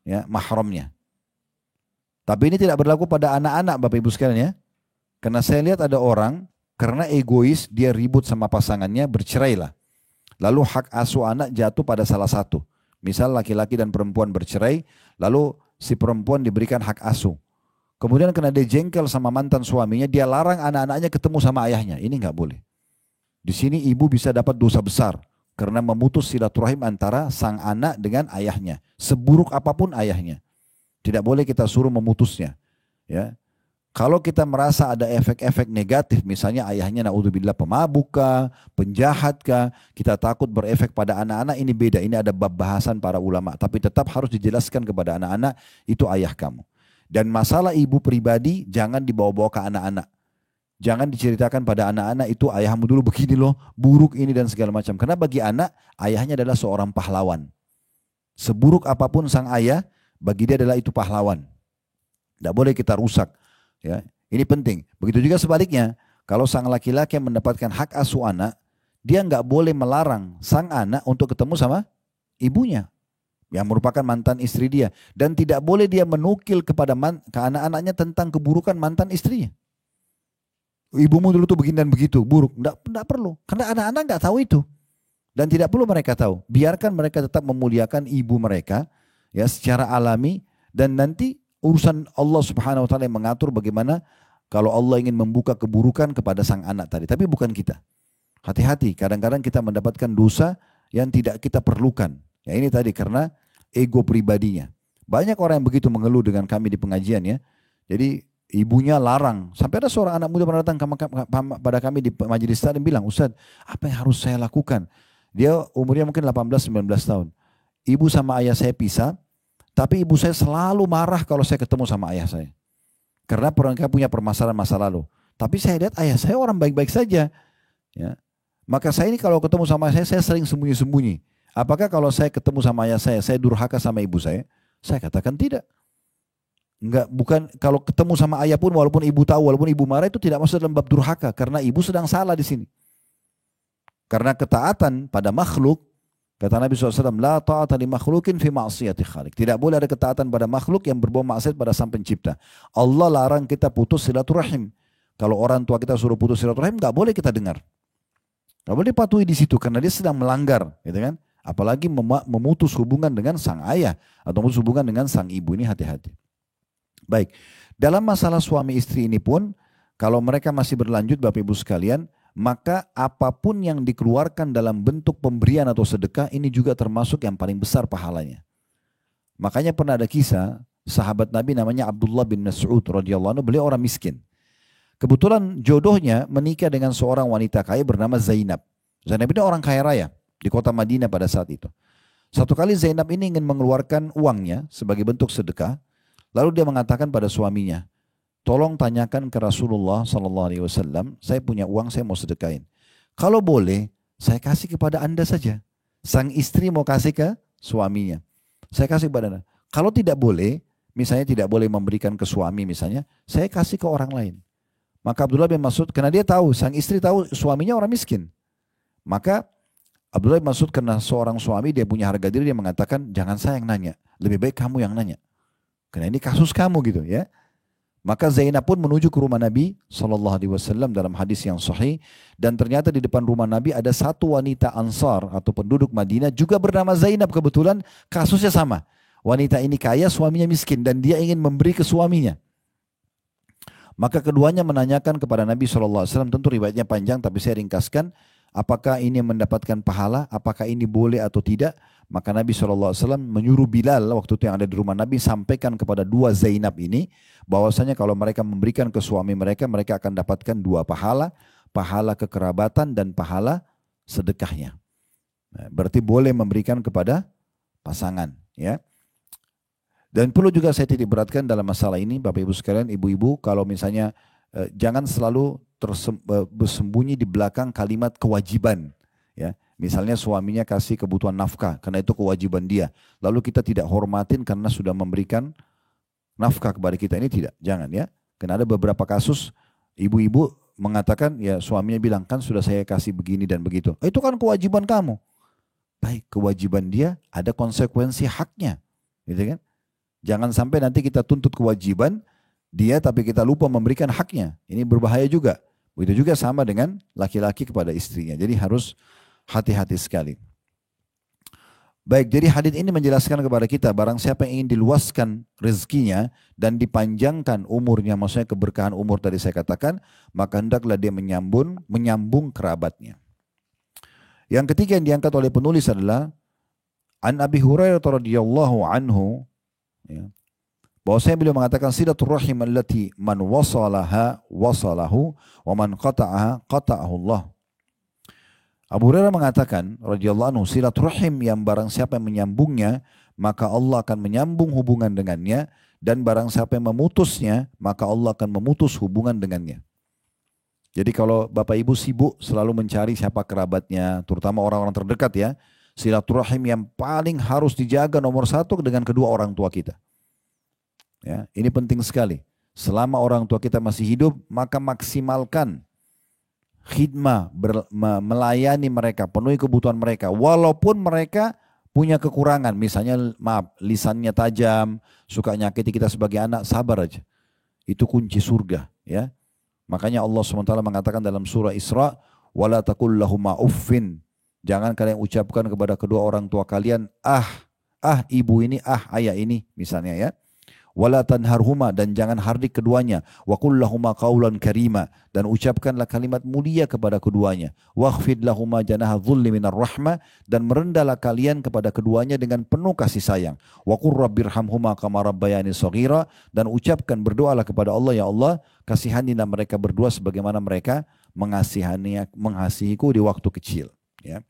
ya mahramnya. Tapi ini tidak berlaku pada anak-anak Bapak Ibu sekalian ya. Karena saya lihat ada orang, karena egois, dia ribut sama pasangannya, bercerailah. Lalu hak asuh anak jatuh pada salah satu. Misal laki-laki dan perempuan bercerai, lalu si perempuan diberikan hak asuh. Kemudian karena dia jengkel sama mantan suaminya, dia larang anak-anaknya ketemu sama ayahnya. Ini nggak boleh. Di sini ibu bisa dapat dosa besar karena memutus silaturahim antara sang anak dengan ayahnya. Seburuk apapun ayahnya, tidak boleh kita suruh memutusnya. Ya, kalau kita merasa ada efek-efek negatif, misalnya ayahnya naudzubillah pemabuk kah, penjahat kah, kita takut berefek pada anak-anak, ini beda. Ini ada bab bahasan para ulama. Tapi tetap harus dijelaskan kepada anak-anak, itu ayah kamu. Dan masalah ibu pribadi jangan dibawa-bawa ke anak-anak. Jangan diceritakan pada anak-anak itu ayahmu dulu begini loh, buruk ini dan segala macam. Karena bagi anak, ayahnya adalah seorang pahlawan. Seburuk apapun sang ayah, bagi dia adalah itu pahlawan. Tidak boleh kita rusak. Ya, ini penting. Begitu juga sebaliknya, kalau sang laki-laki yang mendapatkan hak asuh anak, dia nggak boleh melarang sang anak untuk ketemu sama ibunya yang merupakan mantan istri dia, dan tidak boleh dia menukil kepada ke anak-anaknya tentang keburukan mantan istrinya. Ibumu dulu tuh begini dan begitu, buruk. Nggak perlu, karena anak-anak nggak tahu itu, dan tidak perlu mereka tahu. Biarkan mereka tetap memuliakan ibu mereka, ya, secara alami, dan nanti urusan Allah Subhanahu Wa Taala yang mengatur bagaimana kalau Allah ingin membuka keburukan kepada sang anak tadi, tapi bukan kita. Hati-hati, kadang-kadang kita mendapatkan dosa yang tidak kita perlukan. Ya, ini tadi karena ego pribadinya. Banyak orang yang begitu mengeluh dengan kami di pengajian ya. Jadi ibunya larang. Sampai ada seorang anak muda pernah datang pada kami di majelis taklim bilang, "Ustaz, apa yang harus saya lakukan?" Dia umurnya mungkin 18-19 tahun. Ibu sama ayah saya pisah, tapi ibu saya selalu marah kalau saya ketemu sama ayah saya. Karena mereka punya permasalahan masa lalu. Tapi saya lihat ayah saya orang baik-baik saja. Ya. Maka saya ini kalau ketemu sama saya sering sembunyi-sembunyi. Apakah kalau saya ketemu sama ayah saya durhaka sama ibu saya? Saya katakan tidak. Enggak, bukan. Kalau ketemu sama ayah pun, walaupun ibu tahu, walaupun ibu marah, itu tidak masuk dalam bab durhaka, karena ibu sedang salah di sini. Karena ketaatan pada makhluk, kata Nabi SAW, la ta'ata li makhlukin fi ma'siyati khaliq. Tidak boleh ada ketaatan pada makhluk yang berbuat maksiat pada sang pencipta. Allah larang kita putus silaturahim. Kalau orang tua kita suruh putus silaturahim, nggak boleh kita dengar. Nggak boleh patuhi di situ karena dia sedang melanggar, gitu kan? Apalagi memutus hubungan dengan sang ayah atau memutus hubungan dengan sang ibu, ini hati-hati. Baik, dalam masalah suami istri ini pun, kalau mereka masih berlanjut Bapak Ibu sekalian, maka apapun yang dikeluarkan dalam bentuk pemberian atau sedekah ini juga termasuk yang paling besar pahalanya. Makanya pernah ada kisah sahabat Nabi namanya Abdullah bin Mas'ud radhiyallahu anhu, beliau orang miskin. Kebetulan jodohnya menikah dengan seorang wanita kaya bernama Zainab. Zainab ini orang kaya raya di kota Madinah pada saat itu. Satu kali Zainab ini ingin mengeluarkan uangnya sebagai bentuk sedekah. Lalu dia mengatakan pada suaminya, tolong tanyakan ke Rasulullah SAW, saya punya uang, saya mau sedekahin. Kalau boleh, saya kasih kepada anda saja. Sang istri mau kasih ke suaminya. Saya kasih kepada anda. Kalau tidak boleh, misalnya tidak boleh memberikan ke suami misalnya, saya kasih ke orang lain. Maka Abdullah bin Mas'ud, karena dia tahu, sang istri tahu suaminya orang miskin. Maka Abdullah bin Mas'ud karena seorang suami, dia punya harga diri, dia mengatakan, jangan saya yang nanya, lebih baik kamu yang nanya. Karena ini kasus kamu gitu ya. Maka Zainab pun menuju ke rumah Nabi SAW dalam hadis yang sahih. Dan ternyata di depan rumah Nabi ada satu wanita Ansar atau penduduk Madinah juga bernama Zainab, kebetulan kasusnya sama. Wanita ini kaya, suaminya miskin dan dia ingin memberi ke suaminya. Maka keduanya menanyakan kepada Nabi SAW, tentu riwayatnya panjang tapi saya ringkaskan, apakah ini mendapatkan pahala, apakah ini boleh atau tidak. Maka Nabi SAW menyuruh Bilal waktu itu yang ada di rumah Nabi, sampaikan kepada dua Zainab ini, bahwasanya kalau mereka memberikan ke suami mereka, mereka akan dapatkan dua pahala, pahala kekerabatan dan pahala sedekahnya. Nah, berarti boleh memberikan kepada pasangan, ya. Dan perlu juga saya titik beratkan dalam masalah ini, Bapak Ibu sekalian, ibu-ibu, kalau misalnya jangan selalu bersembunyi di belakang kalimat kewajiban. Ya, misalnya suaminya kasih kebutuhan nafkah, karena itu kewajiban dia. Lalu kita tidak hormatin karena sudah memberikan nafkah kepada kita, ini tidak, jangan ya. Karena ada beberapa kasus ibu-ibu mengatakan, ya suaminya bilang, kan sudah saya kasih begini dan begitu. Itu kan kewajiban kamu. Baik, kewajiban dia ada konsekuensi haknya, gitu kan? Jangan sampai nanti kita tuntut kewajiban dia tapi kita lupa memberikan haknya. Ini berbahaya juga. Begitu juga sama dengan laki-laki kepada istrinya. Jadi harus hati-hati sekali. Baik, jadi hadits ini menjelaskan kepada kita barang siapa yang ingin diluaskan rezekinya dan dipanjangkan umurnya, maksudnya keberkahan umur tadi saya katakan, maka hendaklah dia menyambung kerabatnya. Yang ketiga yang diangkat oleh penulis adalah An Abi Hurairah radhiyallahu anhu, ya, bahwasanya beliau mengatakan silaturrahim allati man wasalaha wasalahu wa man qata'aha qata'ahu Allah. Abu Hurairah mengatakan radhiyallahu anhu, silaturrahim yang barang siapa yang menyambungnya maka Allah akan menyambung hubungan dengannya, dan barang siapa yang memutusnya maka Allah akan memutus hubungan dengannya. Jadi kalau Bapak Ibu sibuk selalu mencari siapa kerabatnya, terutama orang-orang terdekat ya, silaturahim yang paling harus dijaga nomor satu dengan kedua orang tua kita. Ya, ini penting sekali. Selama orang tua kita masih hidup, maka maksimalkan khidmah, melayani mereka, penuhi kebutuhan mereka. Walaupun mereka punya kekurangan, misalnya maaf, lisannya tajam, suka nyakiti kita sebagai anak, sabar aja. Itu kunci surga. Ya. Makanya Allah SWT mengatakan dalam surah Isra, وَلَا تَقُلْ لَهُمَا أُفٍّ, jangan kalian ucapkan kepada kedua orang tua kalian, ibu ini, ayah ini, misalnya ya. Wala tanharhuma, dan jangan hardik keduanya. Wa qul lahuma qawlan karima, dan ucapkanlah kalimat mulia kepada keduanya. Wakhfid lahuma janaha dhulli minar rahmah, dan merendahlah kalian kepada keduanya dengan penuh kasih sayang. Wa qur rabbirhamhuma kama rabbayani shaghira, dan ucapkan berdoalah kepada Allah, ya Allah, kasihanilah mereka berdua sebagaimana mereka mengasihiku di waktu kecil. Ya.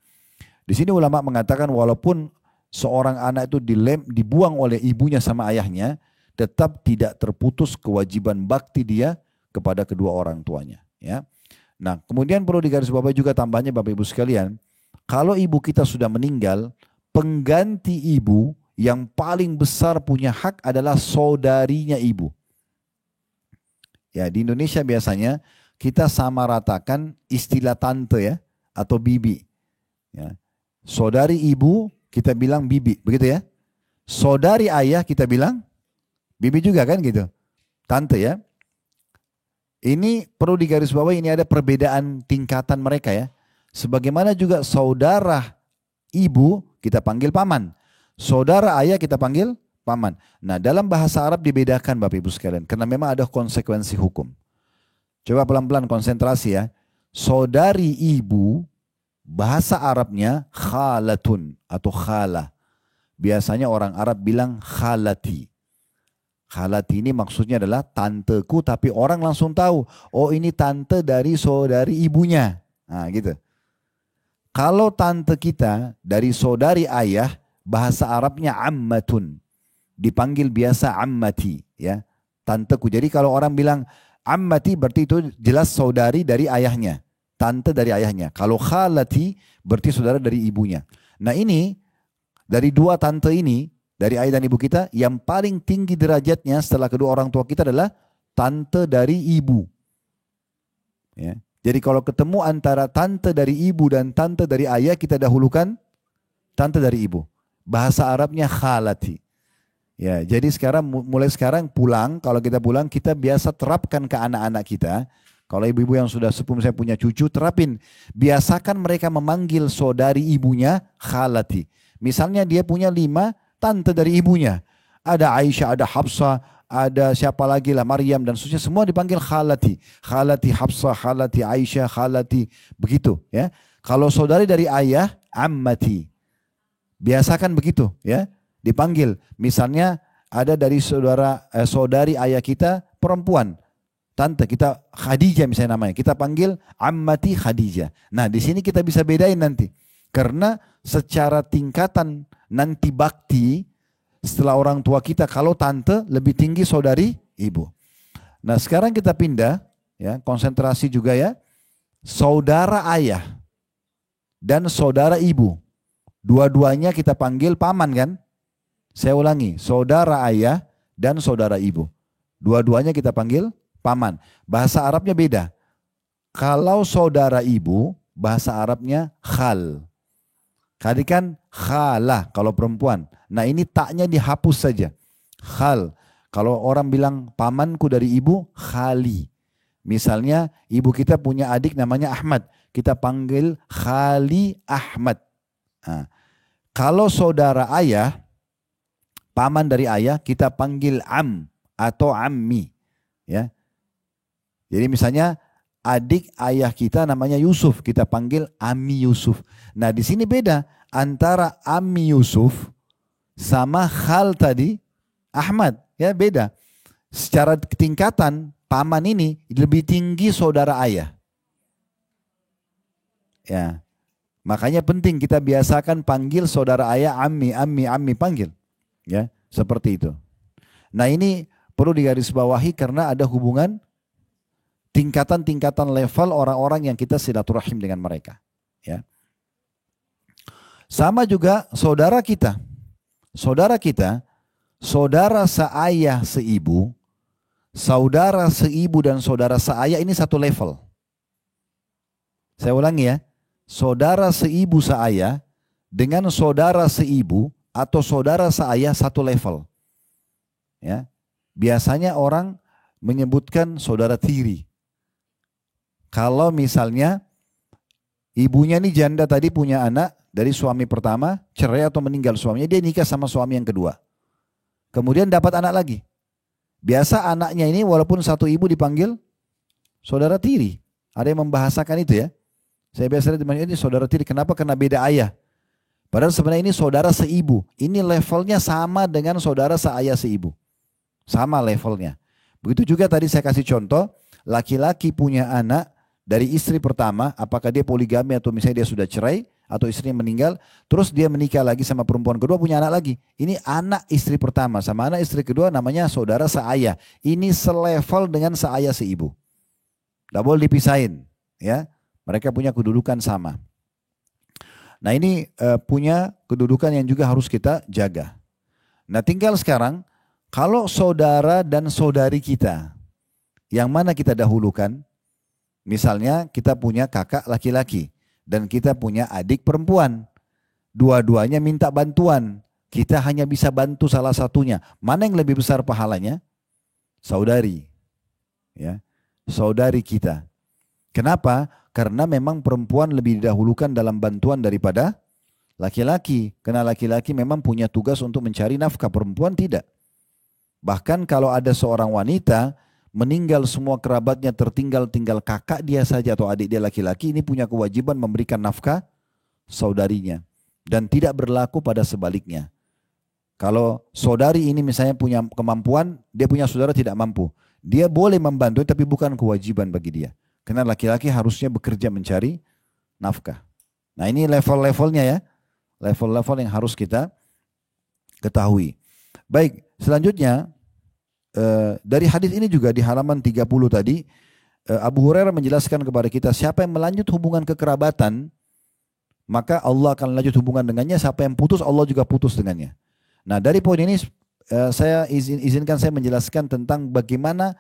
Di sini ulama mengatakan walaupun seorang anak itu dibuang oleh ibunya sama ayahnya, tetap tidak terputus kewajiban bakti dia kepada kedua orang tuanya. Ya. Nah, kemudian perlu digarisbawahi juga tambahnya Bapak Ibu sekalian, kalau ibu kita sudah meninggal, pengganti ibu yang paling besar punya hak adalah saudarinya ibu. Ya, di Indonesia biasanya kita sama ratakan istilah tante ya atau bibi. Ya. Saudari ibu kita bilang bibi, begitu ya. Saudari ayah kita bilang bibi juga kan gitu. Tante ya. Ini perlu digarisbawahi, ini ada perbedaan tingkatan mereka ya. Sebagaimana juga saudara ibu kita panggil paman. Saudara ayah kita panggil paman. Nah, dalam bahasa Arab dibedakan Bapak Ibu sekalian. Karena memang ada konsekuensi hukum. Coba pelan-pelan konsentrasi ya. Saudari ibu, bahasa Arabnya khalatun atau khala. Biasanya orang Arab bilang khalati. Khalati ini maksudnya adalah tanteku, tapi orang langsung tahu, oh ini tante dari saudari ibunya. Nah gitu. Kalau tante kita dari saudari ayah, bahasa Arabnya ammatun. Dipanggil biasa ammati, ya, tanteku. Jadi kalau orang bilang ammati berarti itu jelas saudari dari ayahnya, tante dari ayahnya. Kalau khalati berarti saudara dari ibunya. Nah ini dari dua tante ini, dari ayah dan ibu kita, yang paling tinggi derajatnya setelah kedua orang tua kita adalah tante dari ibu. Ya. Jadi kalau ketemu antara tante dari ibu dan tante dari ayah, kita dahulukan tante dari ibu. Bahasa Arabnya khalati. Ya, jadi mulai sekarang pulang, kalau kita pulang kita biasa terapkan ke anak-anak kita. Kalau ibu-ibu yang sudah sepuh saya punya cucu, terapin. Biasakan mereka memanggil saudari ibunya khalati. Misalnya dia punya 5 tante dari ibunya. Ada Aisyah, ada Hafsah, ada siapa lagi lah, Maryam dan seterusnya, semua dipanggil khalati. Khalati Hafsah, khalati Aisyah, khalati, begitu ya. Kalau saudari dari ayah, ammati. Biasakan begitu ya. Dipanggil, misalnya ada dari saudari ayah kita perempuan, tante kita Khadijah misalnya namanya, kita panggil ammati Khadijah. Nah di sini kita bisa bedain nanti, karena secara tingkatan nanti bakti setelah orang tua kita, kalau tante lebih tinggi saudari ibu. Nah sekarang kita pindah, ya konsentrasi juga ya, saudara ayah dan saudara ibu, dua-duanya kita panggil paman kan? Saya ulangi, saudara ayah dan saudara ibu. Dua-duanya kita panggil paman. Bahasa Arabnya beda. Kalau saudara ibu, bahasa Arabnya khal. Tadi kan khalah kalau perempuan. Nah ini taknya dihapus saja. Khal. Kalau orang bilang pamanku dari ibu, khali. Misalnya ibu kita punya adik namanya Ahmad. Kita panggil Khali Ahmad. Nah, kalau saudara ayah, paman dari ayah, kita panggil am atau ammi, ya. Jadi misalnya adik ayah kita namanya Yusuf, kita panggil Ammi Yusuf. Nah di sini beda antara Ammi Yusuf sama khal tadi Ahmad, ya beda. Secara tingkatan paman ini lebih tinggi saudara ayah. Ya, makanya penting kita biasakan panggil saudara ayah ammi, ammi, ammi, panggil. Ya, seperti itu. Nah ini perlu digarisbawahi karena ada hubungan tingkatan-tingkatan level orang-orang yang kita silaturahim dengan mereka. Ya. Sama juga saudara kita. Saudara kita, saudara seayah seibu, saudara seibu dan saudara seayah ini satu level. Saya ulangi ya. Saudara seibu seayah dengan saudara seibu atau saudara seayah satu level. Ya. Biasanya orang menyebutkan saudara tiri. Kalau misalnya ibunya nih janda tadi punya anak dari suami pertama, cerai atau meninggal suaminya, dia nikah sama suami yang kedua. Kemudian dapat anak lagi. Biasa anaknya ini walaupun satu ibu dipanggil saudara tiri. Ada yang membahasakan itu ya. Saya biasa lihat ini saudara tiri. Kenapa? Karena beda ayah. Padahal sebenarnya ini saudara seibu. Ini levelnya sama dengan saudara seayah seibu. Sama levelnya. Begitu juga tadi saya kasih contoh. Laki-laki punya anak dari istri pertama. Apakah dia poligami atau misalnya dia sudah cerai. Atau istrinya meninggal. Terus dia menikah lagi sama perempuan kedua punya anak lagi. Ini anak istri pertama sama anak istri kedua namanya saudara seayah. Ini selevel dengan seayah seibu. Tidak boleh dipisahin. Ya, mereka punya kedudukan sama. Nah ini punya kedudukan yang juga harus kita jaga. Nah tinggal sekarang, kalau saudara dan saudari kita, yang mana kita dahulukan? Misalnya kita punya kakak laki-laki, dan kita punya adik perempuan. Dua-duanya minta bantuan. Kita hanya bisa bantu salah satunya. Mana yang lebih besar pahalanya? Saudari. Ya, saudari kita. Kenapa? Karena memang perempuan lebih didahulukan dalam bantuan daripada laki-laki. Karena laki-laki memang punya tugas untuk mencari nafkah, perempuan tidak. Bahkan kalau ada seorang wanita meninggal semua kerabatnya tinggal kakak dia saja atau adik dia laki-laki, ini punya kewajiban memberikan nafkah saudarinya. Dan tidak berlaku pada sebaliknya. Kalau saudari ini misalnya punya kemampuan, dia punya saudara tidak mampu. Dia boleh membantu tapi bukan kewajiban bagi dia. Karena laki-laki harusnya bekerja mencari nafkah. Nah ini level-levelnya ya. Level-level yang harus kita ketahui. Baik, selanjutnya dari hadis ini juga di halaman 30 tadi, Abu Hurairah menjelaskan kepada kita siapa yang melanjut hubungan kekerabatan, maka Allah akan lanjut hubungan dengannya. Siapa yang putus, Allah juga putus dengannya. Nah dari poin ini saya izinkan saya menjelaskan tentang bagaimana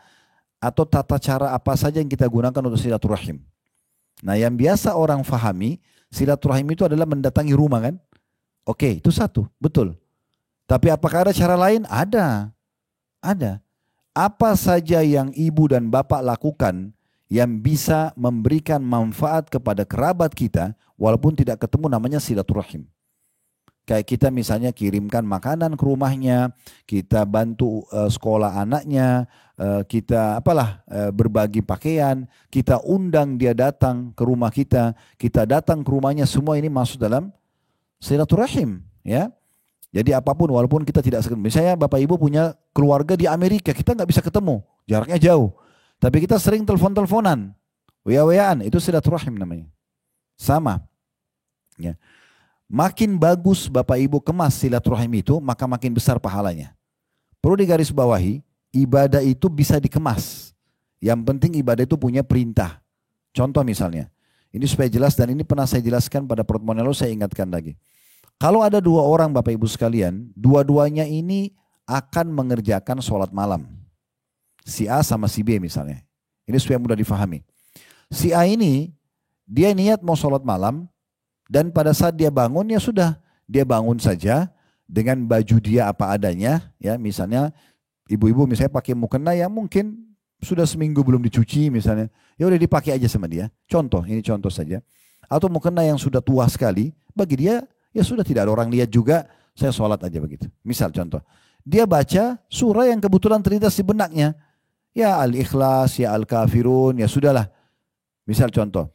atau tata cara apa saja yang kita gunakan untuk silaturahim. Nah yang biasa orang fahami, silaturahim itu adalah mendatangi rumah kan? Oke, itu satu, betul. Tapi apakah ada cara lain? Ada. Ada. Apa saja yang ibu dan bapak lakukan yang bisa memberikan manfaat kepada kerabat kita walaupun tidak ketemu, namanya silaturahim. Kayak kita misalnya kirimkan makanan ke rumahnya, kita bantu sekolah anaknya, kita berbagi pakaian, kita undang dia datang ke rumah kita datang ke rumahnya, semua ini masuk dalam silaturahim, ya. Jadi apapun walaupun kita tidak ketemu. Misalnya Bapak Ibu punya keluarga di Amerika, kita nggak bisa ketemu, jaraknya jauh. Tapi kita sering telepon-teleponan, wa-waan, itu silaturahim namanya. Sama. Ya. Makin bagus Bapak Ibu kemas silaturahim itu, maka makin besar pahalanya. Perlu digarisbawahi, ibadah itu bisa dikemas. Yang penting ibadah itu punya perintah. Contoh misalnya, ini supaya jelas dan ini pernah saya jelaskan pada pertemuan lalu, saya ingatkan lagi. Kalau ada dua orang Bapak Ibu sekalian, dua-duanya ini akan mengerjakan sholat malam. Si A sama si B misalnya. Ini supaya mudah difahami. Si A ini, dia niat mau sholat malam, dan pada saat dia bangun ya sudah, dia bangun saja dengan baju dia apa adanya, ya misalnya ibu-ibu misalnya pakai mukena yang mungkin sudah seminggu belum dicuci misalnya, ya udah dipakai aja sama dia. Contoh, ini contoh saja. Atau mukena yang sudah tua sekali, bagi dia ya sudah tidak ada orang lihat juga, saya sholat aja begitu. Misal contoh, dia baca surah yang kebetulan terlintas di benaknya, ya Al-Ikhlas, ya Al-Kafirun, ya sudahlah. Misal contoh,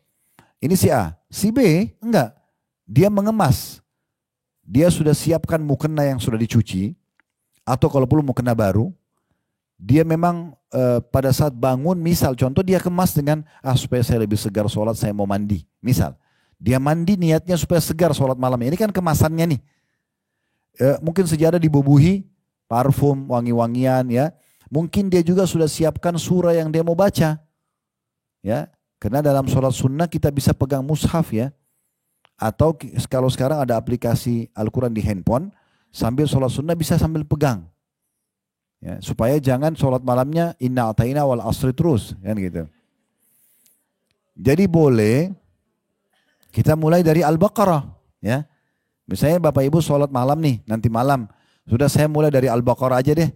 ini si A, si B enggak. Dia mengemas, dia sudah siapkan mukena yang sudah dicuci, atau kalau perlu mukena baru, dia memang pada saat bangun, misal contoh dia kemas dengan, supaya saya lebih segar sholat, saya mau mandi, misal. Dia mandi niatnya supaya segar sholat malamnya, ini kan kemasannya nih. Mungkin sejadah dibubuhi, parfum, wangi-wangian ya. Mungkin dia juga sudah siapkan surah yang dia mau baca. Ya, karena dalam sholat sunnah kita bisa pegang mushaf ya. Atau kalau sekarang ada aplikasi Al-Quran di handphone, sambil sholat sunnah bisa sambil pegang. Ya, supaya jangan sholat malamnya inna ataina wal asri terus. Kan gitu. Jadi boleh kita mulai dari Al-Baqarah. Ya. Misalnya Bapak Ibu sholat malam nih, nanti malam. Sudah saya mulai dari Al-Baqarah aja deh.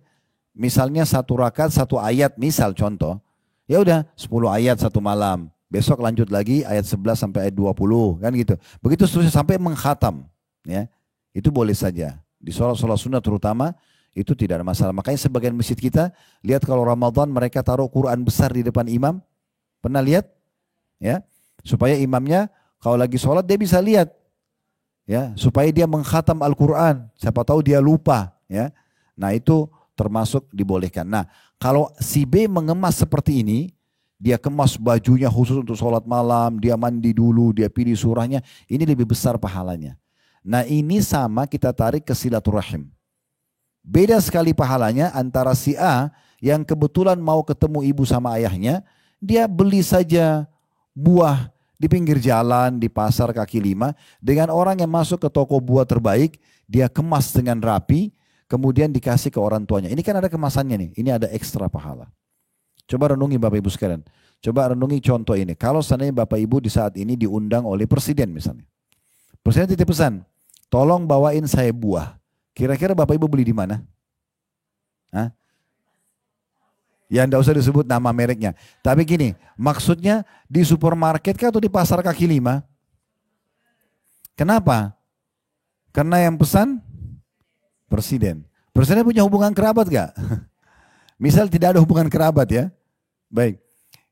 Misalnya 1 rakaat 1 ayat, misal contoh. Ya udah 10 ayat 1 malam. Besok lanjut lagi ayat 11 sampai ayat 20 kan gitu. Begitu seterusnya sampai mengkhatam ya. Itu boleh saja. Di sholat-sholat sunnah terutama itu tidak ada masalah. Makanya sebagian masjid kita lihat kalau Ramadan mereka taruh Quran besar di depan imam. Pernah lihat? Ya. Supaya imamnya kalau lagi sholat dia bisa lihat. Ya, supaya dia mengkhatam Al-Quran. Siapa tahu dia lupa ya. Nah, itu termasuk dibolehkan. Nah, kalau si B mengemas seperti ini, dia kemas bajunya khusus untuk sholat malam, dia mandi dulu, dia pilih surahnya, ini lebih besar pahalanya. Nah ini sama kita tarik ke silaturahim. Beda sekali pahalanya antara si A yang kebetulan mau ketemu ibu sama ayahnya, dia beli saja buah di pinggir jalan, di pasar kaki lima, dengan orang yang masuk ke toko buah terbaik, dia kemas dengan rapi, kemudian dikasih ke orang tuanya. Ini kan ada kemasannya nih, ini ada ekstra pahala. Coba renungi Bapak Ibu sekalian. Coba renungi contoh ini. Kalau seandainya Bapak Ibu di saat ini diundang oleh presiden misalnya. Presiden titip pesan, tolong bawain saya buah. Kira-kira Bapak Ibu beli di mana? Hah? Ya enggak usah disebut nama mereknya. Tapi gini, maksudnya di supermarket kah atau di pasar kaki lima? Kenapa? Karena yang pesan presiden. Presiden punya hubungan kerabat gak? Misal tidak ada hubungan kerabat ya. Baik.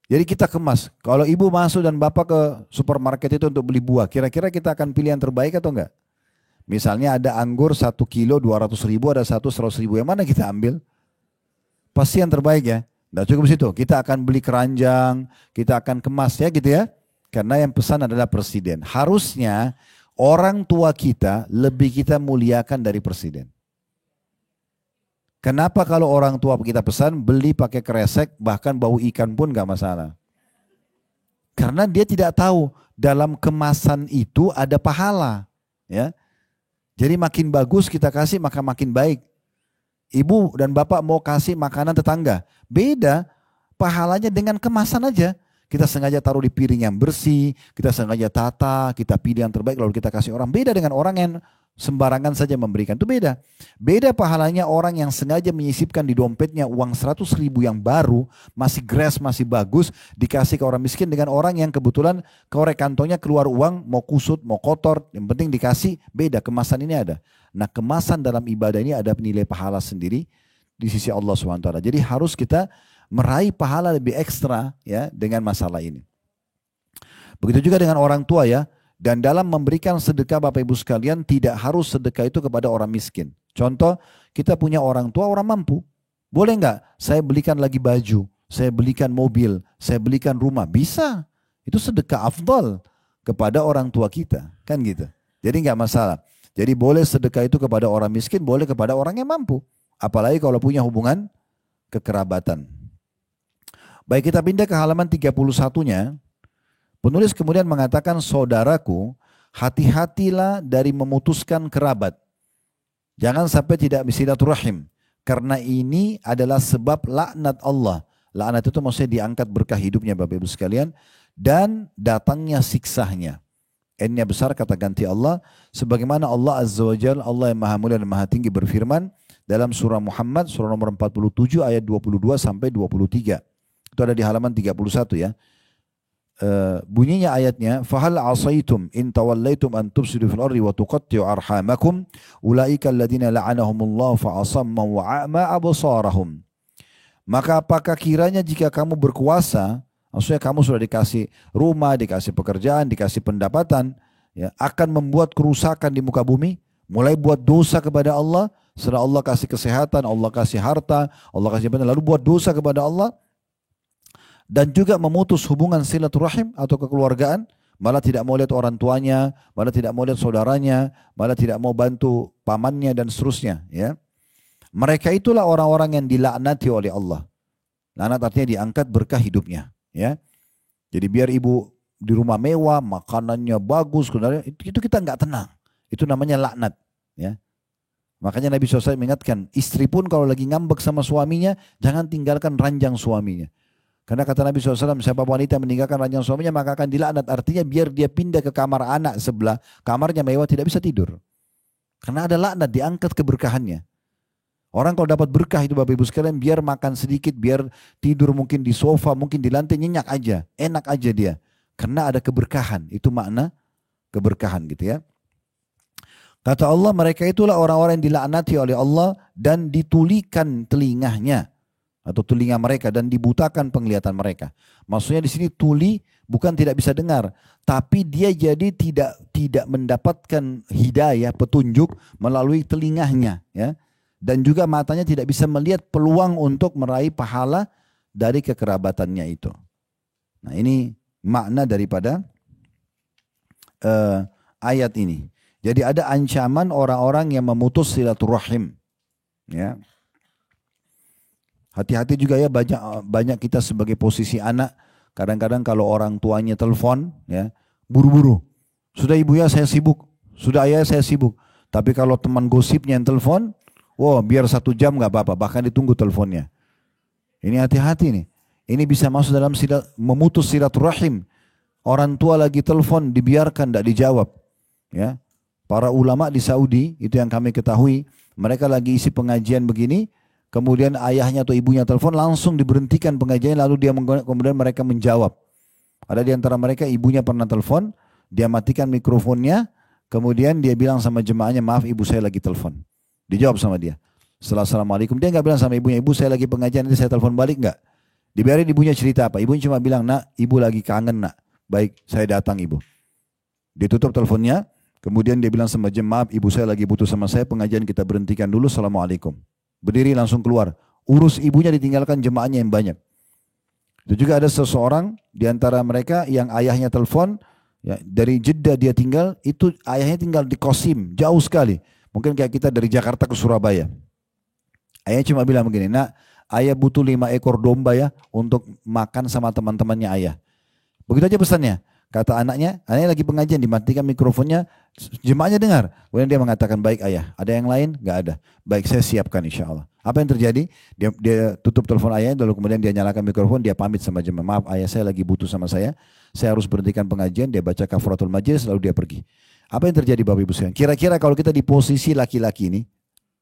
Jadi kita kemas. Kalau ibu masuk dan bapak ke supermarket itu untuk beli buah, kira-kira kita akan pilih yang terbaik atau enggak? Misalnya ada anggur 1 kilo 200.000, ada 100.000. Yang mana kita ambil? Pasti yang terbaik ya. Nggak cukup situ. Kita akan beli keranjang, kita akan kemas ya gitu ya. Karena yang pesan adalah presiden. Harusnya orang tua kita lebih kita muliakan dari presiden. Kenapa kalau orang tua kita pesan beli pakai kresek, bahkan bau ikan pun nggak masalah. Karena dia tidak tahu dalam kemasan itu ada pahala. Ya. Jadi makin bagus kita kasih maka makin baik. Ibu dan bapak mau kasih makanan tetangga. Beda pahalanya dengan kemasan aja. Kita sengaja taruh di piring yang bersih, kita sengaja tata, kita pilih yang terbaik lalu kita kasih orang. Beda dengan orang yang sembarangan saja memberikan, itu beda. Beda pahalanya orang yang sengaja menyisipkan di dompetnya uang 100.000 yang baru, masih gres, masih bagus, dikasih ke orang miskin dengan orang yang kebetulan korek kantongnya keluar uang, mau kusut, mau kotor, yang penting dikasih, beda, kemasan ini ada. Nah kemasan dalam ibadah ini ada nilai pahala sendiri di sisi Allah SWT. Jadi harus kita meraih pahala lebih ekstra ya dengan masalah ini. Begitu juga dengan orang tua ya. Dan dalam memberikan sedekah Bapak Ibu sekalian tidak harus sedekah itu kepada orang miskin. Contoh kita punya orang tua orang mampu. Boleh nggak saya belikan lagi baju, saya belikan mobil, saya belikan rumah. Bisa. Itu sedekah afdal kepada orang tua kita. Kan gitu. Jadi nggak masalah. Jadi boleh sedekah itu kepada orang miskin, boleh kepada orang yang mampu. Apalagi kalau punya hubungan kekerabatan. Baik kita pindah ke halaman 31-nya. Penulis kemudian mengatakan saudaraku hati-hatilah dari memutuskan kerabat. Jangan sampai tidak silaturahim. Karena ini adalah sebab laknat Allah. Laknat itu maksudnya diangkat berkah hidupnya Bapak Ibu sekalian. Dan datangnya siksanya. N-nya besar kata ganti Allah. Sebagaimana Allah Azza wa Jalla, Allah yang maha mulia dan maha tinggi berfirman. Dalam surah Muhammad surah nomor 47 ayat 22 sampai 23. Itu ada di halaman 31 ya. Bunyinya ayatnya fahal asaitum in tawallaitum an tufsidu fil ardi wa tuqatti'u arhamakum ulaika alladziina la'anahumullahu fa asamma wa a'ma absarahum. Maka apakah kiranya jika kamu berkuasa, maksudnya kamu sudah dikasih rumah, dikasih pekerjaan, dikasih pendapatan, ya, akan membuat kerusakan di muka bumi, mulai buat dosa kepada Allah, setelah Allah kasih kesehatan, Allah kasih harta, Allah kasih jabatan, lalu buat dosa kepada Allah. Dan juga memutus hubungan silaturahim atau kekeluargaan, malah tidak mau lihat orang tuanya, malah tidak mau lihat saudaranya, malah tidak mau bantu pamannya dan seterusnya. Ya, mereka itulah orang-orang yang dilaknati oleh Allah. Laknat artinya diangkat berkah hidupnya. Ya, jadi biar ibu di rumah mewah, makanannya bagus, itu kita nggak tenang. Itu namanya laknat. Ya, makanya Nabi SAW mengingatkan, istri pun kalau lagi ngambek sama suaminya, jangan tinggalkan ranjang suaminya. Karena kata Nabi SAW, siapa wanita meninggalkan ranjang suaminya maka akan dilaknat. Artinya biar dia pindah ke kamar anak sebelah, kamarnya mewah tidak bisa tidur. Karena ada laknat, diangkat keberkahannya. Orang kalau dapat berkah itu Bapak Ibu sekalian, biar makan sedikit, biar tidur mungkin di sofa, mungkin di lantai, nyenyak aja, enak aja dia. Karena ada keberkahan, itu makna keberkahan gitu ya. Kata Allah, mereka itulah orang-orang yang dilaknati oleh Allah dan ditulikan telinganya. Atau telinga mereka dan dibutakan penglihatan mereka. Maksudnya di sini tuli bukan tidak bisa dengar, tapi dia jadi tidak mendapatkan hidayah, petunjuk melalui telinganya, ya. Dan juga matanya tidak bisa melihat peluang untuk meraih pahala dari kekerabatannya itu. Nah, ini makna daripada ayat ini. Jadi ada ancaman orang-orang yang memutus silaturahim, ya. Hati-hati juga ya, banyak kita sebagai posisi anak, kadang-kadang kalau orang tuanya telepon, ya buru-buru. Sudah ibu ya saya sibuk, sudah ayah saya sibuk. Tapi kalau teman gosipnya yang telepon, wah biar 1 jam nggak apa-apa, bahkan ditunggu teleponnya. Ini hati-hati nih, ini bisa masuk dalam memutus silaturahim. Orang tua lagi telepon dibiarkan, tidak dijawab. Ya, para ulama di Saudi itu yang kami ketahui, mereka lagi isi pengajian begini. Kemudian ayahnya atau ibunya telepon, langsung diberhentikan pengajiannya, lalu kemudian mereka menjawab. Ada di antara mereka ibunya pernah telepon, dia matikan mikrofonnya, kemudian dia bilang sama jemaahnya, maaf ibu saya lagi telepon. Dijawab sama dia. Setelah assalamualaikum, dia nggak bilang sama ibunya, ibu saya lagi pengajian, nanti saya telepon balik nggak? Dibiarin ibunya cerita apa? Ibunya cuma bilang, nak ibu lagi kangen nak. Baik, saya datang ibu. Ditutup teleponnya, Kemudian dia bilang sama jemaah, ibu saya lagi butuh sama saya, pengajian kita berhentikan dulu, assalamualaikum. Berdiri langsung keluar. Urus ibunya ditinggalkan jemaahnya yang banyak. Itu juga ada seseorang di antara mereka yang ayahnya telepon, ya, dari Jeddah dia tinggal, itu ayahnya tinggal di Qasim, jauh sekali. Mungkin kayak kita dari Jakarta ke Surabaya. Ayahnya cuma bilang begini, nak, ayah butuh 5 ekor domba ya untuk makan sama teman-temannya ayah. Begitu aja pesannya. Kata anaknya lagi pengajian, dimatikan mikrofonnya, jemaahnya dengar. Kemudian dia mengatakan, baik ayah, ada yang lain? Gak ada. Baik, saya siapkan insya Allah. Apa yang terjadi? Dia tutup telepon ayahnya, lalu kemudian dia nyalakan mikrofon, dia pamit sama jemaah. Maaf ayah, saya lagi butuh sama saya harus berhentikan pengajian, dia baca kafaratul majlis, lalu dia pergi. Apa yang terjadi Bapak Ibu sekalian? Kira-kira kalau kita di posisi laki-laki ini,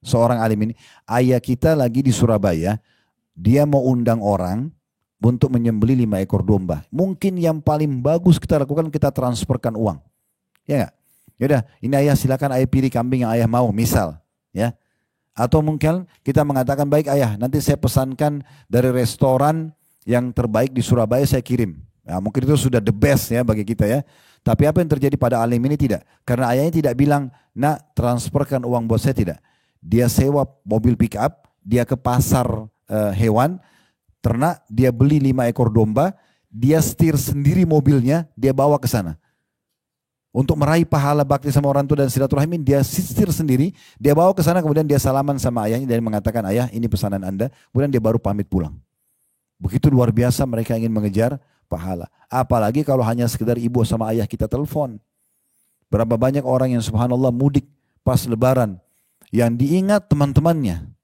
seorang alim ini, ayah kita lagi di Surabaya, dia mau undang orang, untuk menyembeli 5 ekor domba. Mungkin yang paling bagus kita lakukan, kita transferkan uang. Ya enggak? Yaudah, ini ayah silakan ayah pilih kambing yang ayah mau, misal. Ya. Atau mungkin kita mengatakan, baik ayah, nanti saya pesankan dari restoran yang terbaik di Surabaya saya kirim. Ya, mungkin itu sudah the best ya bagi kita ya. Tapi apa yang terjadi pada alim ini tidak. Karena ayahnya tidak bilang, nak transferkan uang buat saya, tidak. Dia sewa mobil pick up, dia ke pasar hewan, ternak, dia beli 5 ekor domba, dia setir sendiri mobilnya, dia bawa ke sana. Untuk meraih pahala bakti sama orang tua dan silaturahmi, dia setir sendiri, dia bawa ke sana, kemudian dia salaman sama ayahnya dan mengatakan, ayah ini pesanan Anda, kemudian dia baru pamit pulang. Begitu luar biasa mereka ingin mengejar pahala. Apalagi kalau hanya sekedar ibu sama ayah kita telepon. Berapa banyak orang yang subhanallah mudik pas lebaran, yang diingat teman-temannya.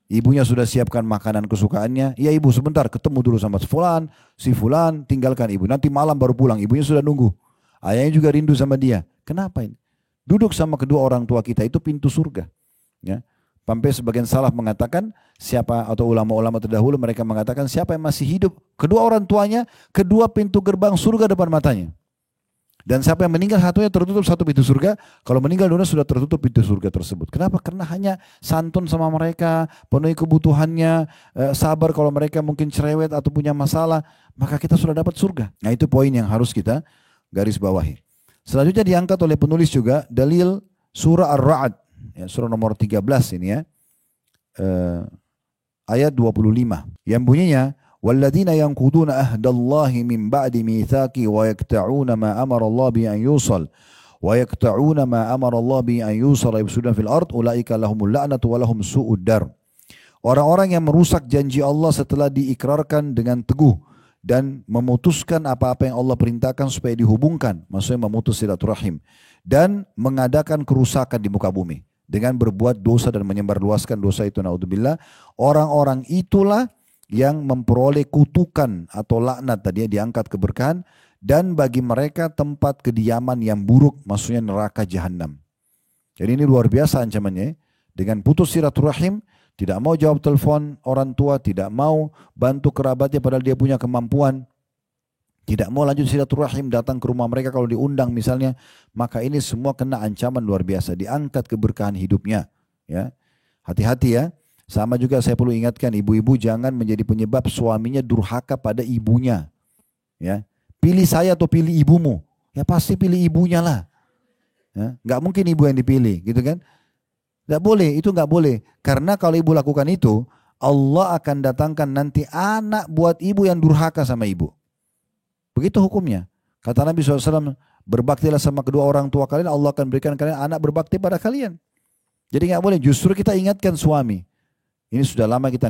Ibunya sudah siapkan makanan kesukaannya. Ya ibu sebentar ketemu dulu sama si fulan, tinggalkan ibu. Nanti malam baru pulang, ibunya sudah nunggu. Ayahnya juga rindu sama dia. Kenapa ini? Duduk sama kedua orang tua kita itu pintu surga. Ya. Sampai sebagian salaf mengatakan, siapa atau ulama-ulama terdahulu mereka mengatakan siapa yang masih hidup, kedua orang tuanya, kedua pintu gerbang surga depan matanya. Dan siapa yang meninggal satunya tertutup satu pintu surga, kalau meninggal dunia sudah tertutup pintu surga tersebut. Kenapa? Karena hanya santun sama mereka, penuhi kebutuhannya, sabar kalau mereka mungkin cerewet atau punya masalah, maka kita sudah dapat surga. Nah itu poin yang harus kita garis bawahi. Selanjutnya diangkat oleh penulis juga dalil surah Ar-Ra'd, ya, surah nomor 13 ini ya, ayat 25, yang bunyinya, وَالَّذِينَ يَنْقُضُونَ أَهْدَ اللَّهِ مِنْ بَعْدِ مِيثَاقِهِ وَيَقْطَعُونَ مَا أَمَرَ اللَّهُ بِهِ أَنْ يُوصَلَ وَيَقْطَعُونَ مَا أَمَرَ اللَّهُ بِهِ أَنْ يُوصَلَ وَيُفْسِدُونَ فِي الْأَرْضِ أُولَئِكَ لَهُمُ اللَّعْنَةُ وَلَهُمْ سُوءُ الدَّارِ. Orang-orang yang merusak janji Allah setelah diikrarkan dengan teguh dan memutuskan apa-apa yang Allah perintahkan supaya dihubungkan, maksudnya memutus silaturahim, dan mengadakan kerusakan di muka bumi dengan berbuat dosa dan menyebarluaskan dosa itu, naudzubillah. Orang-orang itulah yang memperoleh kutukan atau laknat, tadi diangkat keberkahan, dan bagi mereka tempat kediaman yang buruk, maksudnya neraka jahanam. Jadi ini luar biasa ancamannya. Dengan putus silaturahim, tidak mau jawab telepon orang tua, tidak mau bantu kerabatnya padahal dia punya kemampuan, tidak mau lanjut silaturahim, datang ke rumah mereka kalau diundang misalnya, maka ini semua kena ancaman luar biasa, diangkat keberkahan hidupnya. Ya, hati-hati ya. Sama juga saya perlu ingatkan, ibu-ibu jangan menjadi penyebab suaminya durhaka pada ibunya. Ya, pilih saya atau pilih ibumu? Ya pasti pilih ibunya lah. Ya, nggak mungkin ibu yang dipilih, gitu kan? Nggak boleh, itu nggak boleh. Karena kalau ibu lakukan itu, Allah akan datangkan nanti anak buat ibu yang durhaka sama ibu. Begitu hukumnya. Kata Nabi SAW, berbaktilah sama kedua orang tua kalian, Allah akan berikan kalian anak berbakti pada kalian. Jadi nggak boleh. Justru kita ingatkan suami. Ini sudah lama kita